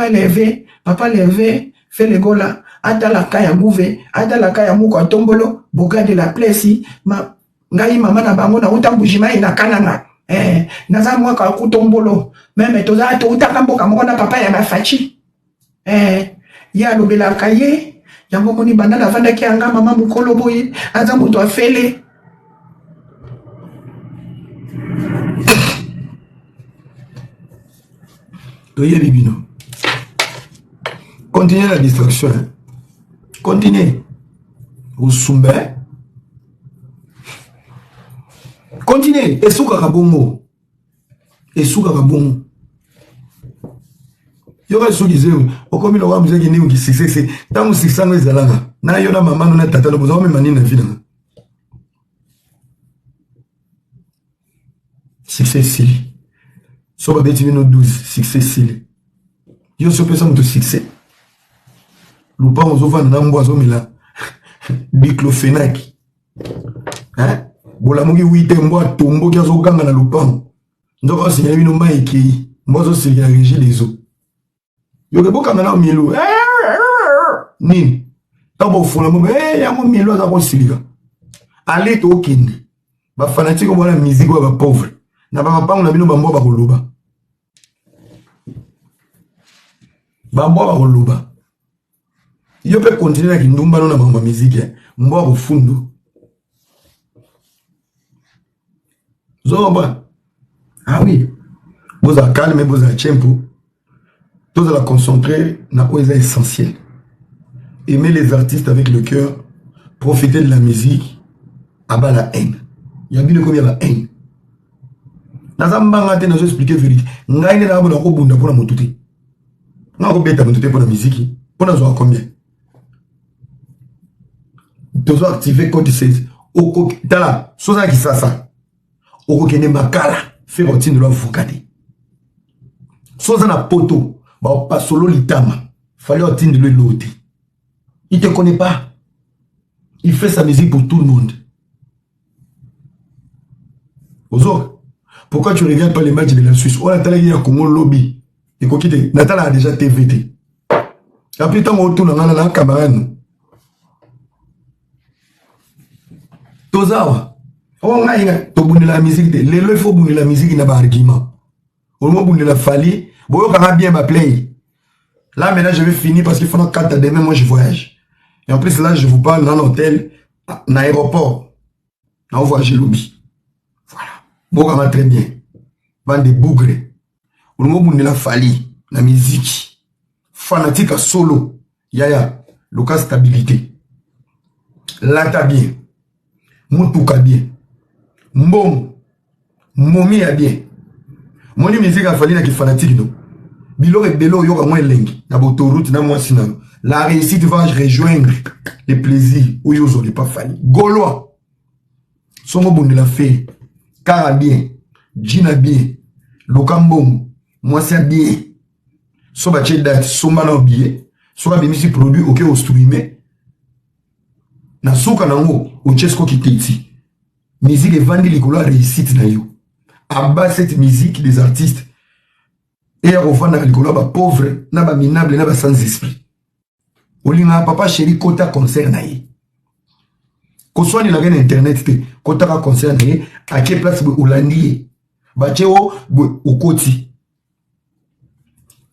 eleve papa leve fele gola atala kaya guve atala kaya muko atombolo boga de la plesi ma ngai mama na bango na uta mbujima ina kananga naza mwaka kutombolo meme toza to utaka mboka moko na papa ya mafachi ya lobela kaye yango moni banda na vanda ki anga mama mukolo boye aza moto afele toye bibino. Continuez la distraction. Hein. Continuez. Vous soumbez. Continuez. Et sous Karabongo. Et sous Karabongo. Il y aura sous disait, au comme il aura besoin de nous qui c'est tant que 600 les alanga. Na yona maman na tata nous avons même mané na vie. Succès Sili. So ba beti no 12 succès Sili. Yo so personne de succès. Lupa ozova na mboazo mila. Diclofenac. Hein? Bola mongi 8 mboa tombo ki azo ganga na lupango. Ndoko signala bino mai ki mboazo signala régie les eaux. Yo ke boka na mielo. Nini? Tabo fona mo ya mo mielo za ko silika. Ale to okindi. Ba fanatique ko bona musique ba pauvre. Na ba pango na bino ba mboa ba koloba. Ba mboa ba koloba. Yo peut continuer avec ndumba na ba musique. Mboa ko fundo. Zoba. Ah oui. Vous a calme, vous a tempo. Tout à la concentrer, n'a pas été essentiel. Aimer les artistes avec le cœur, profiter de la musique, abat la haine. Il y a bien combien la haine. Nazambanga te nous expliquer vérité. Ngaine na bona ko bunda pour la motuti. Na ko beta motuti pour la musique. Pour na zo combien. Tu dois activer code 16. Oko tala, soza ki sasa. Oko kene makala, faire routine de la fukade. Soza na poto. Bah, pas solo l'itama. Fallait atteindre le lot. Il ne te connaît pas. Il fait sa musique pour tout le monde. Ozo, pourquoi tu ne regardes pas les matchs de la Suisse? On a talé à Congo Lobby. Et quoi quitter? Natala a déjà TVT. Après, tant qu'on retourne dans la camarade. Tozawa. On a une la musique. Les lois, il faut bouger la musique, il n'y a pas d'argument. Au moment où on a fallu. Bon, on bien ma play. Là, maintenant, je vais finir parce qu'il faut 4 demain, moi, je voyage. Et en plus, là, je vous parle dans l'hôtel, dans l'aéroport. Là, on voyage lobby. Voilà. Bon, on va très bien. Bande de bougres. Au moment où on a fallu, la musique, fanatique à solo, yaya, local stabilité. Là, t'as bien. Moutouka bien. Mbom. Momi a bien. Mon musique a fallu qui fanatique non. Bilo et Belo yoga moins lengi. Na autoroute na moi sinon. La réussite va rejoindre les plaisirs où ils n'auraient pas fallu. Gaulois. Son bon de la fée. Cara bien. Gina bien. Lokambom. Moi c'est bien. Soba tche date. Somba na billet. Soba bimisi produit ok au streamer. Na souka na ngo. Au chesko qui t'iti. Musique est vendue l'icolo réussite na yo. À bas cette musique des artistes et à revoir dans les pauvre, n'a pas minable, n'a pas sans esprit. Olina papa chéri kota concert naïe. Qu'on soit ni la reine internet te kota concert naïe à quelle place vous Hollandi bacheo au koti.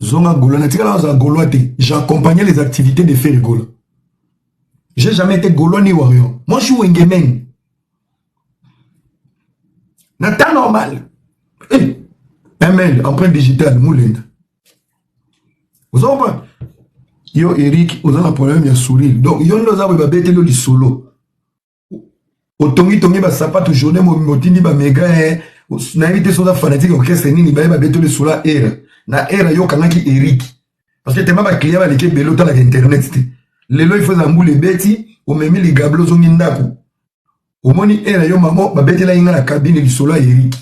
Zonga Gaulois na tika la za Gaulois te. J'accompagnais les activités de faire Gaulois. J'ai jamais été Gaulois ni warrior. Moi je suis Wengemen. N'a pas normal. ML, empreinte digitale, moulin. Vous avez pas? Yo, Eric, vous avez un problème, il y a sourire. Donc, yon nous avons bêté le solo. Otongi tongi ba sapato journée mo motindi ba mega na invité son fanatique orchestre nini ba bêté le solo era. na era yo kangaki Eric parce que tema ba client ba leke belo ta la internet te lelo il faut zambule beti o memi li gablo zo ngindako o moni era yo mamo ba beti la inga na cabine li solo Eric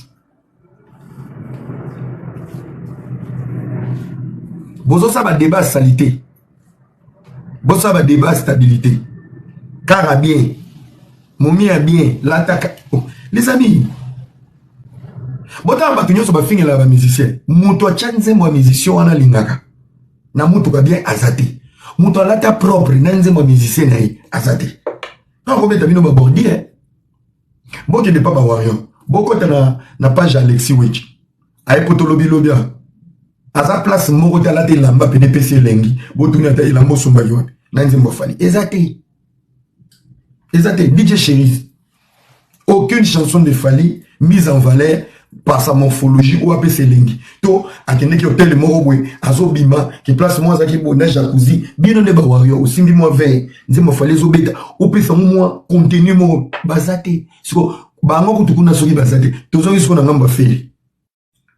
bozo ça ba débat salité bozo ça ba débat stabilité car à bien momi a bien l'attaque oh. Les amis bota ba tunyo so ba fingela ba musicien muto chanze mo musicien wana lingaka na muto ka bien azate muto alata propre na nzembo musicien na azate na ko beta bino ba bordi boke de pas ba warrior boko ta na page Alexis Wich ay potolobi lobia aza place moko ta lata lamba PDPC lengi botunya ta ilambo somba yo na nzembo fali ezate DJ Chéri aucune chanson de Fali mise en valeur par sa morphologie ou apé selingi to akende ki hotel moko boy azo bima ki place moi zaki bona jacuzzi bino ne ba warrior osimbi moi veille nzembo Fali zo beta opesa moi contenu mo bazate siko bango kutukuna soki bazate tozo siko na ngamba feli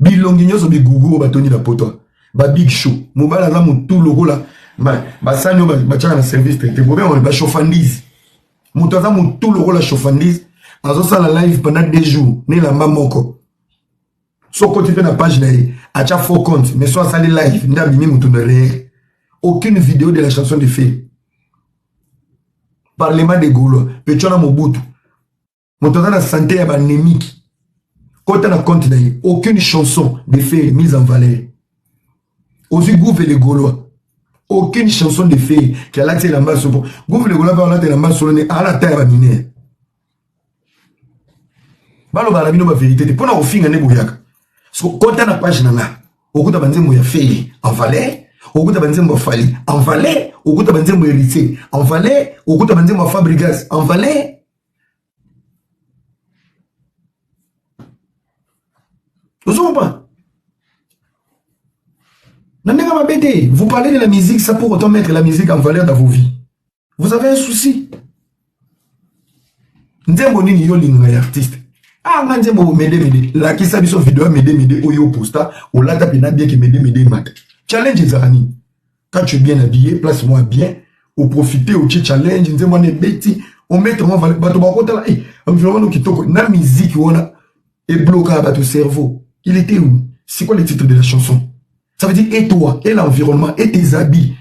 bilongi nyoso bi gugu batoni na poto ba big show mobala za mutu lokola ba sanyo ba chaka na service te bobe on ba chauffandise mutu za mutu lokola chauffandise azo sala live pendant 2 jours ne la mamoko so côté na page na acha faux compte mais soit sali live ndabi mi mutu na re aucune vidéo de la chanson de Fé parlement de Gaulois Pechona Mobutu mutu na santé ya banémique côté na compte na aucune chanson de Fé mise en valeur aussi gouve les Gaulois aucune chanson de Fé qui a laté la masse gouve les Gaulois va laté la masse sur à la terre minée balo bala bino ba vérité te pona ofinga ne boyaka so konta na page nanga okuta banzembo ya Fé en valeur okuta banzembo Fali en valeur okuta banzembo héritier en valeur okuta banzembo Fabrigas en valeur vous pas nandega mabete vous parlez de la musique ça pour autant mettre la musique en valeur dans vos vies vous avez un souci nzembo nini yo linga ya artiste ah nzembo mede la kisa biso vidéo mede oyo posta o lata pena bien que mede mat challenge zarani quand tu es bien habillé place moi bien au profiter au challenge nzembo ne beti on met en valeur bato bakota la environnement kitoko na musique wona et bloqué à ton cerveau il était où c'est quoi le titre de la chanson ça veut dire et toi et l'environnement et tes habits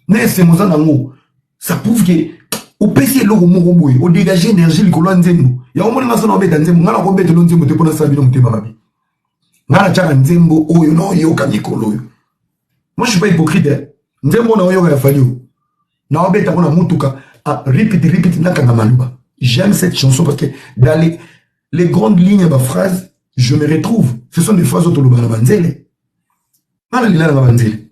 mais c'est mon zanango ça prouve que au PC lo mo boy au dégager énergie likolo nzembo ya omoni masona obeta nzembo ngala ko beta lo nzembo te pona sabino mutema mabi ngala chaka nzembo oyo no yo kamikolo yo moi je suis pas hypocrite hein? Nzembo na oyo ya falio na obeta pona mutuka repeat nakanga maluba j'aime cette chanson parce que dans les grandes lignes de phrases je me retrouve ce sont des phrases autoloba na banzele ngala lila na banzele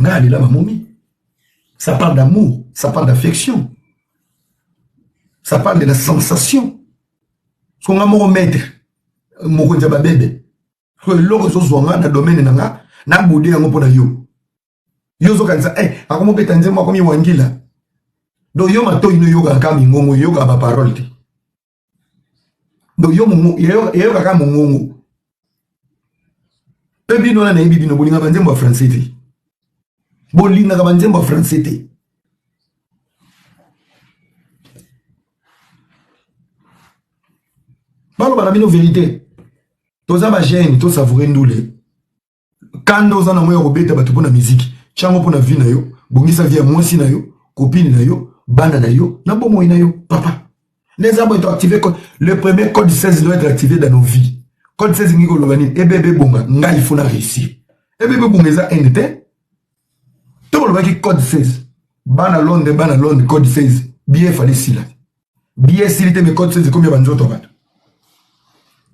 ngala lila ba momi. Ça parle d'amour, ça parle d'affection. Ça parle de la sensation. Ce qu'on a mon maître, mon konja ba bébé. Que l'homme so zonga na domaine nanga, na boudé yango pona yo. Yo zo kanza, akomo betanze mo akomi wangila. Do yo mato ino yoga kami ngongo yoga ba parole te. Do yo mo yoga kami ngongo. Pebi no na na bibi no bolinga banzembo français te. Bolina kabanzembo français te. Balo barabino vérité. Toza ba gêne, to savourer ndoule. Kando za na moyo robeta batu pona musique. Chango pona vie na yo, bongisa vie mwasi na yo, copine na yo, bana na yo, na bomo na yo, papa. Les arbres sont activés. Le premier code 16 doit être activé dans nos vies. Code 16 ngiko lobani e bébé bonga, nga il faut na réussir. E bébé bonga za NT. Tout le monde code 16. Bana Londres, code 16. Bien fallait si là. Bien si l'était mais code 16 comme il y a un autre.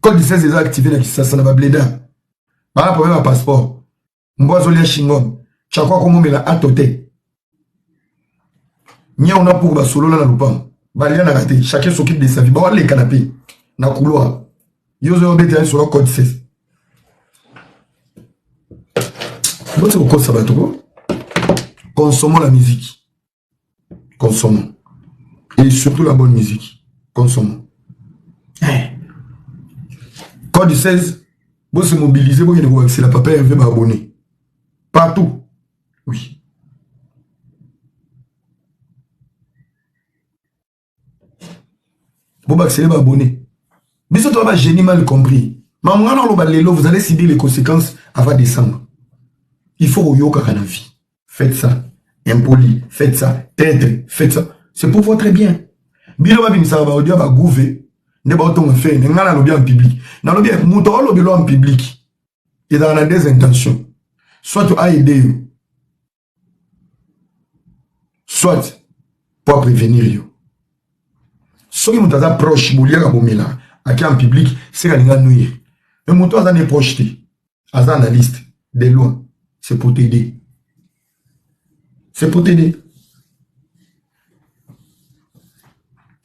Code 16 est activé dans ça n'a pas bléda. Par rapport à passeport. Mbozo lia chingom. Chakwa komo mela atote. Nya on a pour ba solo na lupam. Balia na raté. Chacun s'occupe de sa vie. Ba les canapés. Na couloir. Yozo obete sur le code 16. Bon c'est quoi ça va tout? Consommons la musique. Consommons. Et surtout la bonne musique. Consommons. Code 16, Vous se mobilisez, vous avez accès la papa Hervé abonné. Partout. Oui. Vous accéder à abonné. Mais ça, tu génie mal compris. Vous allez subir les conséquences avant décembre. Il faut yoka dans la vie. Faites ça. Impoli, faites ça. Tête, faites ça. C'est pour votre bien. Bilo va bimisa ba audio ba gouver. Ne ba auto fait. Ne ngala lobby en public. Na lobby muto lobby en public. Et dans la des intentions. Soit tu as aidé yo. Soit pour prévenir yo. Soit qui mutaza proche boulia ka bomela. Aki en public, c'est ka ninga nuire. Mais muto aza ne projeté. Aza analyste de loin. C'est pour t'aider. C'est pour t'aider.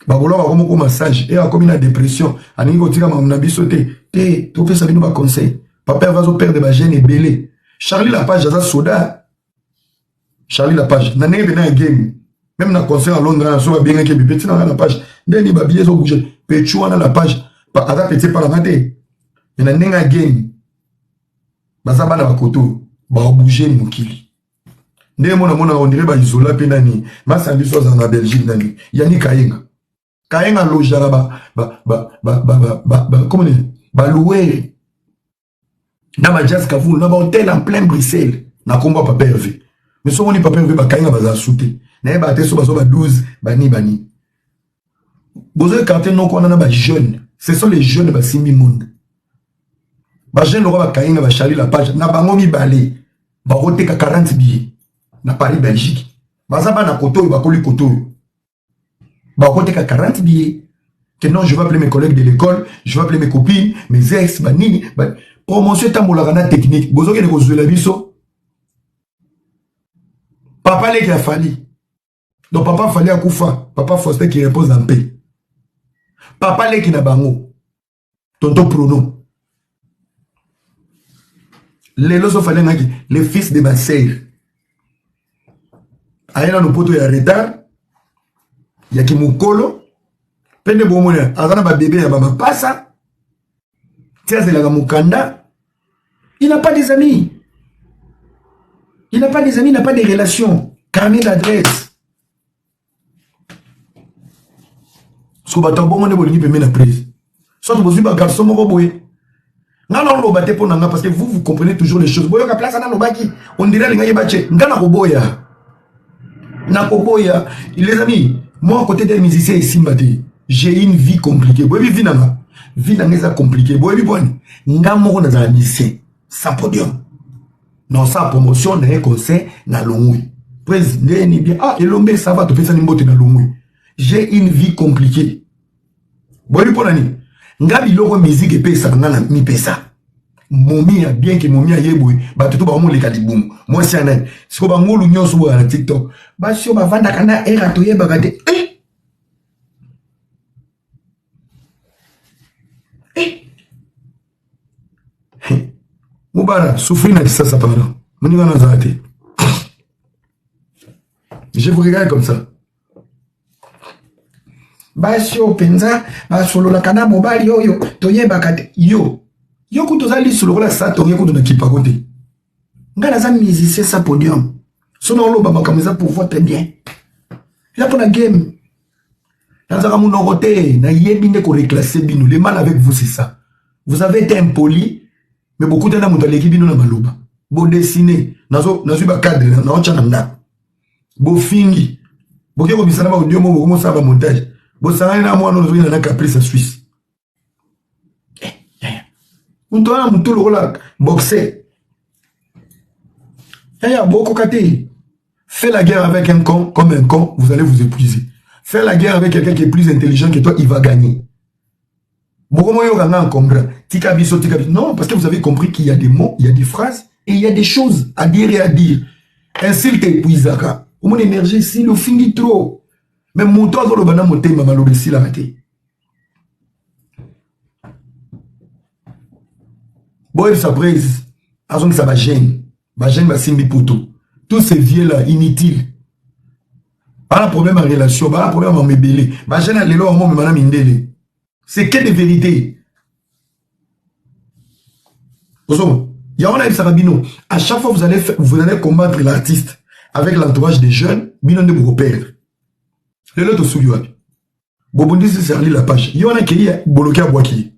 Babola va comme massage et a comme une dépression. Aningo tika ma bisoté. Tu fais ça bino ba conseil. Papa va zo perdre ba gêne et belé. Charlie Lapage a soda. Charlie Lapage na nebe na game. Même na concert à Londres na so ba bien ke bipeti na la page. Ndeni ba billet zo bouger. Pechu na la page. Pa ada petit par la maté. Na nenga game. Bazaba na bakoto. Ba bouger mukili. Ndé mona on dirait ba isola pe nani. Ma samedi soir en Belgique nani. Yani Kayenga. Kayenga loja comment dire? Ba louer. Na ma jazz kavou, na ba hôtel en plein Bruxelles. Na combat papa Hervé. Mais so on papa Hervé ba Kayenga ba souté. Na ba te so ba 12 bani. Bozo quartier non ko na ba jeunes. Ce sont les jeunes ba simbi monde. Ba jeune ba Kayenga ba Charlie Lapage na bango mi balé. Ba roté ka 40 billets. Na Paris, Belgique. Bazaba na koto, ba koli koto. Ba kote ka 40 billets. Que non, je vais appeler mes collègues de l'école, je vais appeler mes copines, mes ex, ba nini. Promotion tambolagana technique. Bozo ke ne kozwe la biso. Papa le qui a fallu. Donc papa fallait à Koufa. Papa Foster qui repose en paix. Papa le qui na bango. Tonton pronom. Les loso fallait naki. Les fils de ma sœur. Aïna no poto ya retard. Ya ki mukolo. Pende bomone. Azana ba bébé ya ba pasa. Tiens la mukanda. Il n'a pas des amis. Il n'a pas des amis, il n'a pas des relations. Carnet d'adresse. Ce que bato bomone bolini pe mena prise. Soit vous ba garçon moko boye. Ngana on baté pour nanga parce que vous comprenez toujours les choses. Boyo ka place na no baki. On dirait les ngaye bache. Ngana ko boya. Nakoboya, les amis, moi à côté des musiciens ici, j'ai une vie compliquée. Boy, vie nanga, vie nanga compliquée. Boy, bon, ngamo na za musicien, sans podium. Non, sa promotion na un concert na longui. Président ni bien. Ah, elombe ça va te faire ça nimbote na longui. J'ai une vie compliquée. Boy, bon ani, ngabi logo musique et pesa na mi pesa. Momi a bien que momi a yeboui ba tout ba mo le kaliboum moi c'est un si ko ba ngolu nyoso bo na TikTok ba si o ba vanda kana era to yeba gade Moubara souffrir na ça pardon moni va na zate je vous regarde comme ça ba si o penza ba solo la kana mobali yo to yeba gade yo Yoko tozali sur la sato yoko na kipa côté. Ngana za musicien sa podium. Sono lo baba comme ça pour votre bien. Là pour la game. Dans un monde roté, na yebine ko reclasser bino. Le mal avec vous c'est ça. Vous avez été impoli, mais beaucoup de gens ont l'équipe bino na maloba. Bo dessiner, nazo ba cadre na oncha na. Bo fingi. Bo ke ko bisana ba audio mo ko ça ba montage. Bo sanga na mo no zo na caprice suisse. On doit tout le boxer. Il y a beaucoup de cas. Fais la guerre avec un con, comme un con, vous allez vous épuiser. Fais la guerre avec quelqu'un qui est plus intelligent que toi, il va gagner. Beaucoup de non, parce que vous avez compris qu'il y a des mots, il y a des phrases, et il y a des choses à dire et à dire. Ainsi, tu épuiseras. Mon énergie, ici, le finit trop. Même mon toit, le banana, mon thème, ma lobby, la raté. Boy, ça brise. Azon ça va gêne. Va gêne, va simbi poto. Tous ces vieux-là, inutiles. Pas de problème en relation, pas de problème en mébélé. Va gêne à l'élo, moi, mais madame Indele. C'est que des vérités. Il y a un Sabino. À chaque fois vous allez combattre l'artiste avec l'entourage des jeunes, binon de vous perdre. Le lot au Souyouabi. Bobondi c'est serli la page. Il y en a qui est bloqué à Boaki.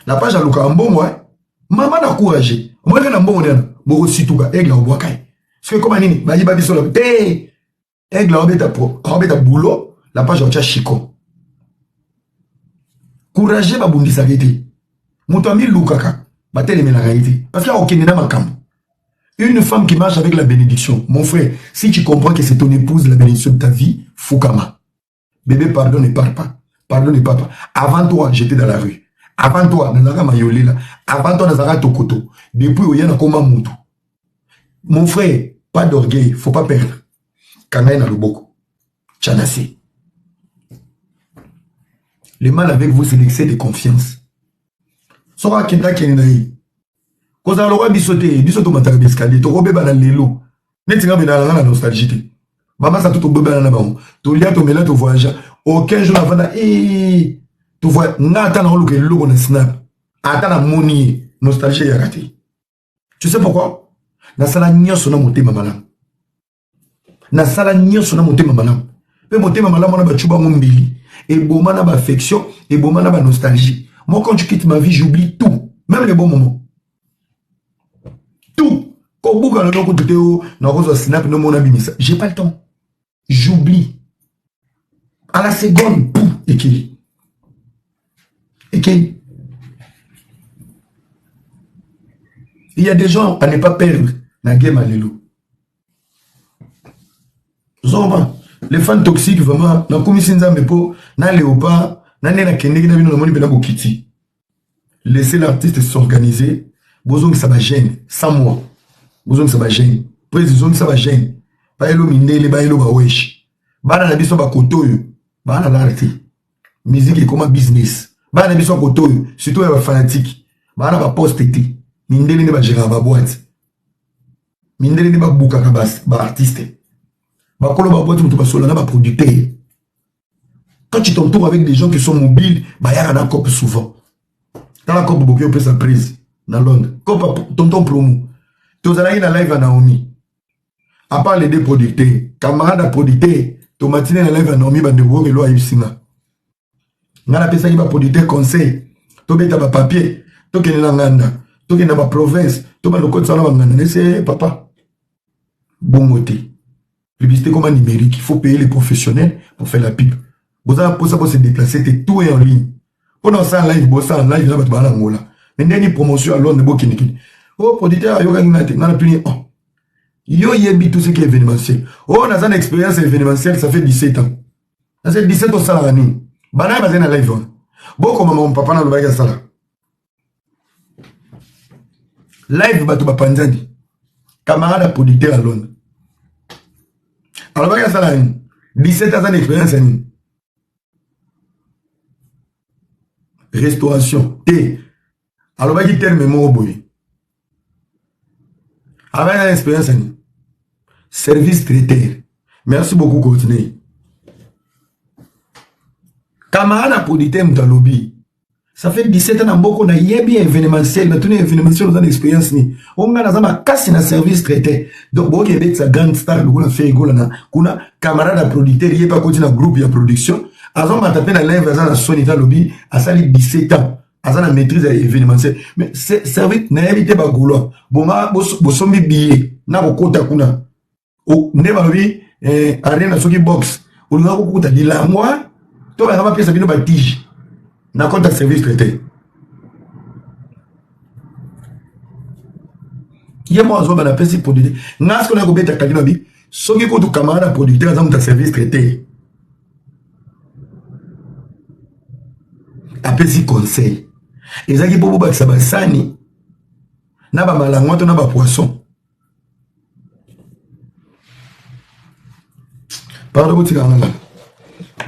La page a l'oka en bon moi. Maman a couragé. Moi j'ai un bon modèle. Bon aussi tout gars. Aigle au Boakai. Parce que comme un nini, bah il va dire sur le té. Aigle a obéta boulot. La page a chico. Courageux babundi sa gete. Moutami Lukaka. Batel et la réalité. Parce qu'il n'y a aucun énorme camp. Une femme qui marche avec la bénédiction. Mon frère, si tu comprends que c'est ton épouse la bénédiction de ta vie, Fukama. Bébé, pardon, ne parle pas. Pardon, ne parle pas. Avant toi, j'étais dans la rue. Avant toi, Nazara Mayolila. Avant toi, Nazara Tokoto. Depuis, il y a un coma Moutou. Mon frère, pas d'orgueil, faut pas perdre. Kangaï na Luboko. Tchanasi. Le mal avec vous, c'est l'excès de confiance. Sora Kenda Kenaï. Koza Lora bisoto mataka biskali. To robe bana lelo. Netinga bena la nostalgie. Maman ça tout au bébé na baon. To lia to mela to voyage. Aucun jour avant tu vois ngata na oluke logo na snap. Ata na moni nostalgie ya raté. Tu sais pourquoi? Na sala nyoso na motema malam. Na sala nyoso na motema malam. Pe motema malam na ba chuba ngombili. Et boma na ba affection, et boma na ba nostalgie. Moi quand tu quittes ma vie, j'oublie tout, même les bons moments. Tout. Quand vous avez un coup de snap, j'ai pas le temps. J'oublie. À la seconde, pouf, équilibre. Il y a des gens à ne pas perdre la game à l'élo. Les fans toxiques, vraiment, dans Komisinza Mepo, dans Léopard, dans Nena Kennedy, dans Moni Bokiti. Laissez l'artiste s'organiser. Bozong ça va gêner. Sans moi. Bozong ça va gêner. Président ça va gêner. Baelo Mindele, Baelo Bawesh. Bana Nabiso Bakotoyo. Bana l'arrêté. Musique est comme un business. Bana Nabiso Bakotoyo. Surtout les fanatiques. Bana ba poste-été. Mindele ne ba gérer ba boîte. Mindele ne ba bouka ba artiste. Ba kolo ba boîte, ba solana ba producteur. Quand tu t'entoures avec des gens qui sont mobiles, bah y'a un cop souvent. Dans la cop, beaucoup de sa prise. Dans Londres. Cop, tonton promo. Tu as une live à Naomi. À part les deux producteurs, camarades à producteurs, tu as une live à Naomi, bah de voir et l'eau à Ibsina. On a appelé ça, il va producteur conseil. Tu as un papier. Tu as une nganda. Tu as une province. Tu as un code salon nganda. C'est papa. Bon côté. Publicité comme un numérique. Il faut payer les professionnels pour faire la pipe. Vous avez pour ça pour se déplacer, tout est en ligne. Pendant ça, en live, vous en live, là, vous allez en là. Mais dernière promotion à Londres, vous allez oh, producteur, vous allez oh. Yo yebi tout ce qui est événementiel. Oh, on a une expérience événementielle, ça fait 17 ans. Ça fait 17 ans, ça l'a rani. Bana, vous allez en live. Beaucoup, maman, papa, n'a pas ça là. Live, vous allez panzani. Camarade à producteur à Londres. Alors, vous allez ça là. 17 ans d'expérience. Restauration. Et, alors, vous allez terme mon boy. Avec une expérience, service traiteur. Merci beaucoup, continuez. Camarade à producteur dans lobby. Ça fait 17 ans, beaucoup na yebi événementiel, na tuni événementiel dans l'expérience ni. On a na casse na service traiteur. Donc, bon, avec sa grande star, le gars fait gola na, kuna camarade à producteur, il est pas continué na groupe de production. Azon m'a tapé na live, azan na sonita lobby, a sali 17 ans. Azan na maîtrise événementiel. Mais c'est service, na évité ba goulo. Bon, ma, bosombi billet, na bokota kuna. O, ne ba lobby, arena soki box. O, nga kukuta di la moi, to ba ngama pièce bino ba tige. Na compte service traité. Y'a moi zo bana pesi producteur. N'a ce qu'on a coupé ta kalino bi. Soki ko tu camarade producteur azam ta service traité. Apesi conseil. Ezaki bobo ba sabasani. Na ba malangwa to na ba poisson. Pardon vous tirana là.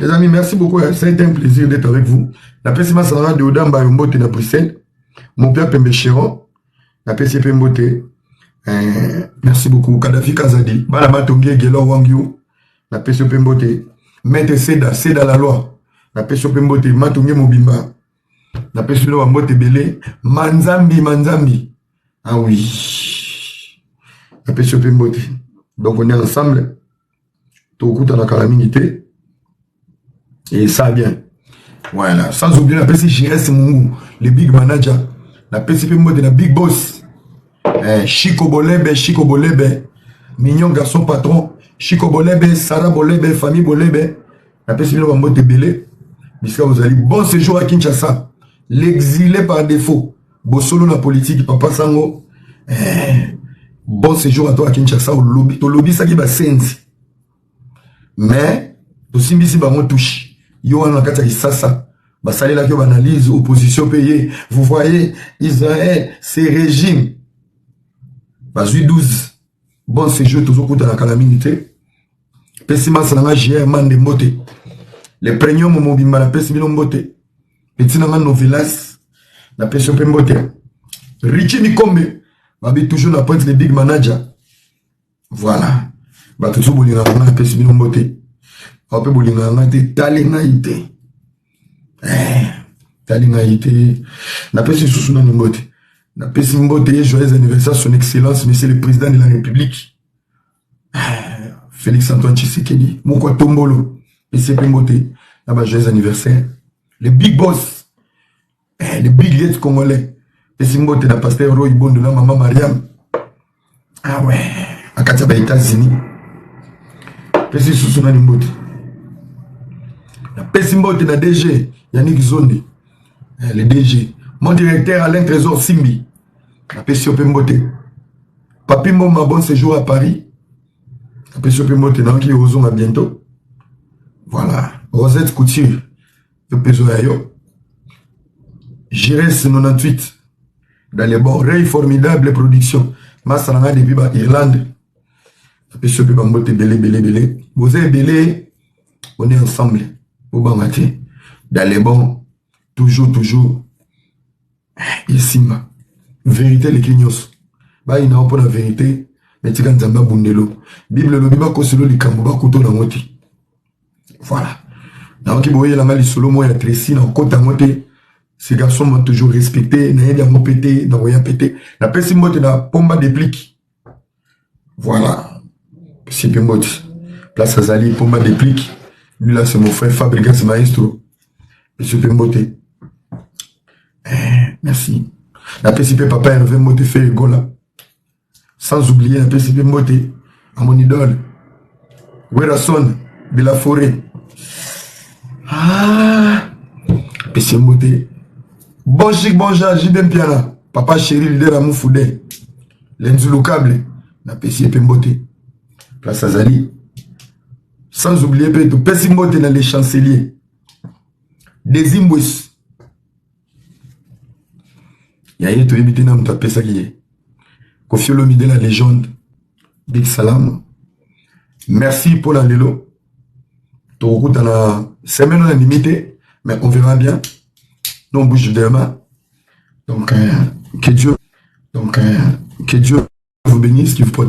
Les amis, merci beaucoup. Ça a été un plaisir d'être avec vous. La PCMA Sandra de Odam Bayombote na Bruxelles. Mon père Pembéchéron. La PCP Mbote. Merci beaucoup. Kadhafi Kazadi. Balama Tongue Gelo Wangyu. La PCP Mbote. Maître Seda la loi. La PCP Mbote. Matongue Mobimba. Na pesi bino bambote belé. Manzambi. Ah oui. Na pesi pe mbote. Donc on est ensemble. Tokuta na calamité. Et ça bien. Voilà. Sans oublier la pesi JS Mungu, le big manager. La pesi pe mbote na big boss. Chico Bolebe. Mignon garçon patron. Chico Bolebe, Sarah Bolebe, famille Bolebe. La pesi bino bambote belé. Bisca vous allez. Bon séjour à Kinshasa. L'exilé par défaut. Bossolo la politique, papa Sango. Bon séjour à toi à Kinshasa. Au lobby, ça qui va sensi. Mais, tout si on touche. Yo an akata Sasa. Bah, ça là qui analyse, opposition payée. Vous voyez, Israël, c'est régime. Bah, 12. Bon séjour, toujours contre la calamité. Pessima Salanga, JR, man de mote. Les prégnons, mon bimba, la pessimino mbote. Petit nama novelas. La pession pe mbote. Richie Mikombe. Babi toujours la pointe les big manager. Voilà. Bah, toujours bolinga, la pessimino mbote. Après, bolinga, talingaïté. Talingaïté. La pession sous son mbote. La pession mbote, joyeux anniversaire, son excellence, monsieur le président de la République. Félix Antoine Tshisekedi. Moko Tombolo. Monsieur Pembote, là-bas, joyeux anniversaire. Les big boss, les big leads congolais. Monsieur Mbote, la pasteur Roy Bon de la maman Mariam. Ah ouais, à Katiaba, États-Unis. Monsieur Sousouna Mbote. La Monsieur Mbote, la DG, Yannick Zondi. Le DG. Mon directeur Alain Trésor Simbi. La Monsieur Pembote. Papi Moma, bon séjour à Paris. La Monsieur Pembote, dans qui osons à bientôt. Voilà, Rosette Couture, le Pézoayo. J'irai 98 dans les bons Ray formidable production. Massalanga depuis Irlande. Après ce peu bambote belé. Vous êtes belé, on est ensemble. Au bangati. Dans les bons, toujours. Ici, vérité les clignos. Bah, il n'a pas la vérité. Mais tu as un bundelo. Bible le biba koselo li kamboba kuto na moti. Voilà. Donc, il y a la solo, moi, il y a Tracy, dans le côté de ces garçons m'ont toujours respecté, il y a des pété, dans le pété. La personne motte la pomba déplique. Voilà. C'est bien motte. Place Azali, pomba déplique. Lui là, c'est mon frère Fabregas Maestro. Monsieur Pembote. Merci. La PCP papa Hervé Mote fait Gola. Sans oublier la PCP Mote, à mon idole. Werason, de la forêt. Ah, PC Mbote. Bon chic, bon jar, Jibem Piana. Papa chéri, leader à Moufoudé. L'Enzulu câble. La PC Mbote. Place Azali. Sans oublier, PC Mbote dans les chanceliers. Des Imbouis. Il y a eu tout évité dans mon ça qui est. Kofi Olomide la légende. Big salam. Merci pour la lélo. Dans la semaine, on est limité, mais on verra bien. Nous, on bouge demain. Donc, que Dieu vous bénisse, qu'il vous protège.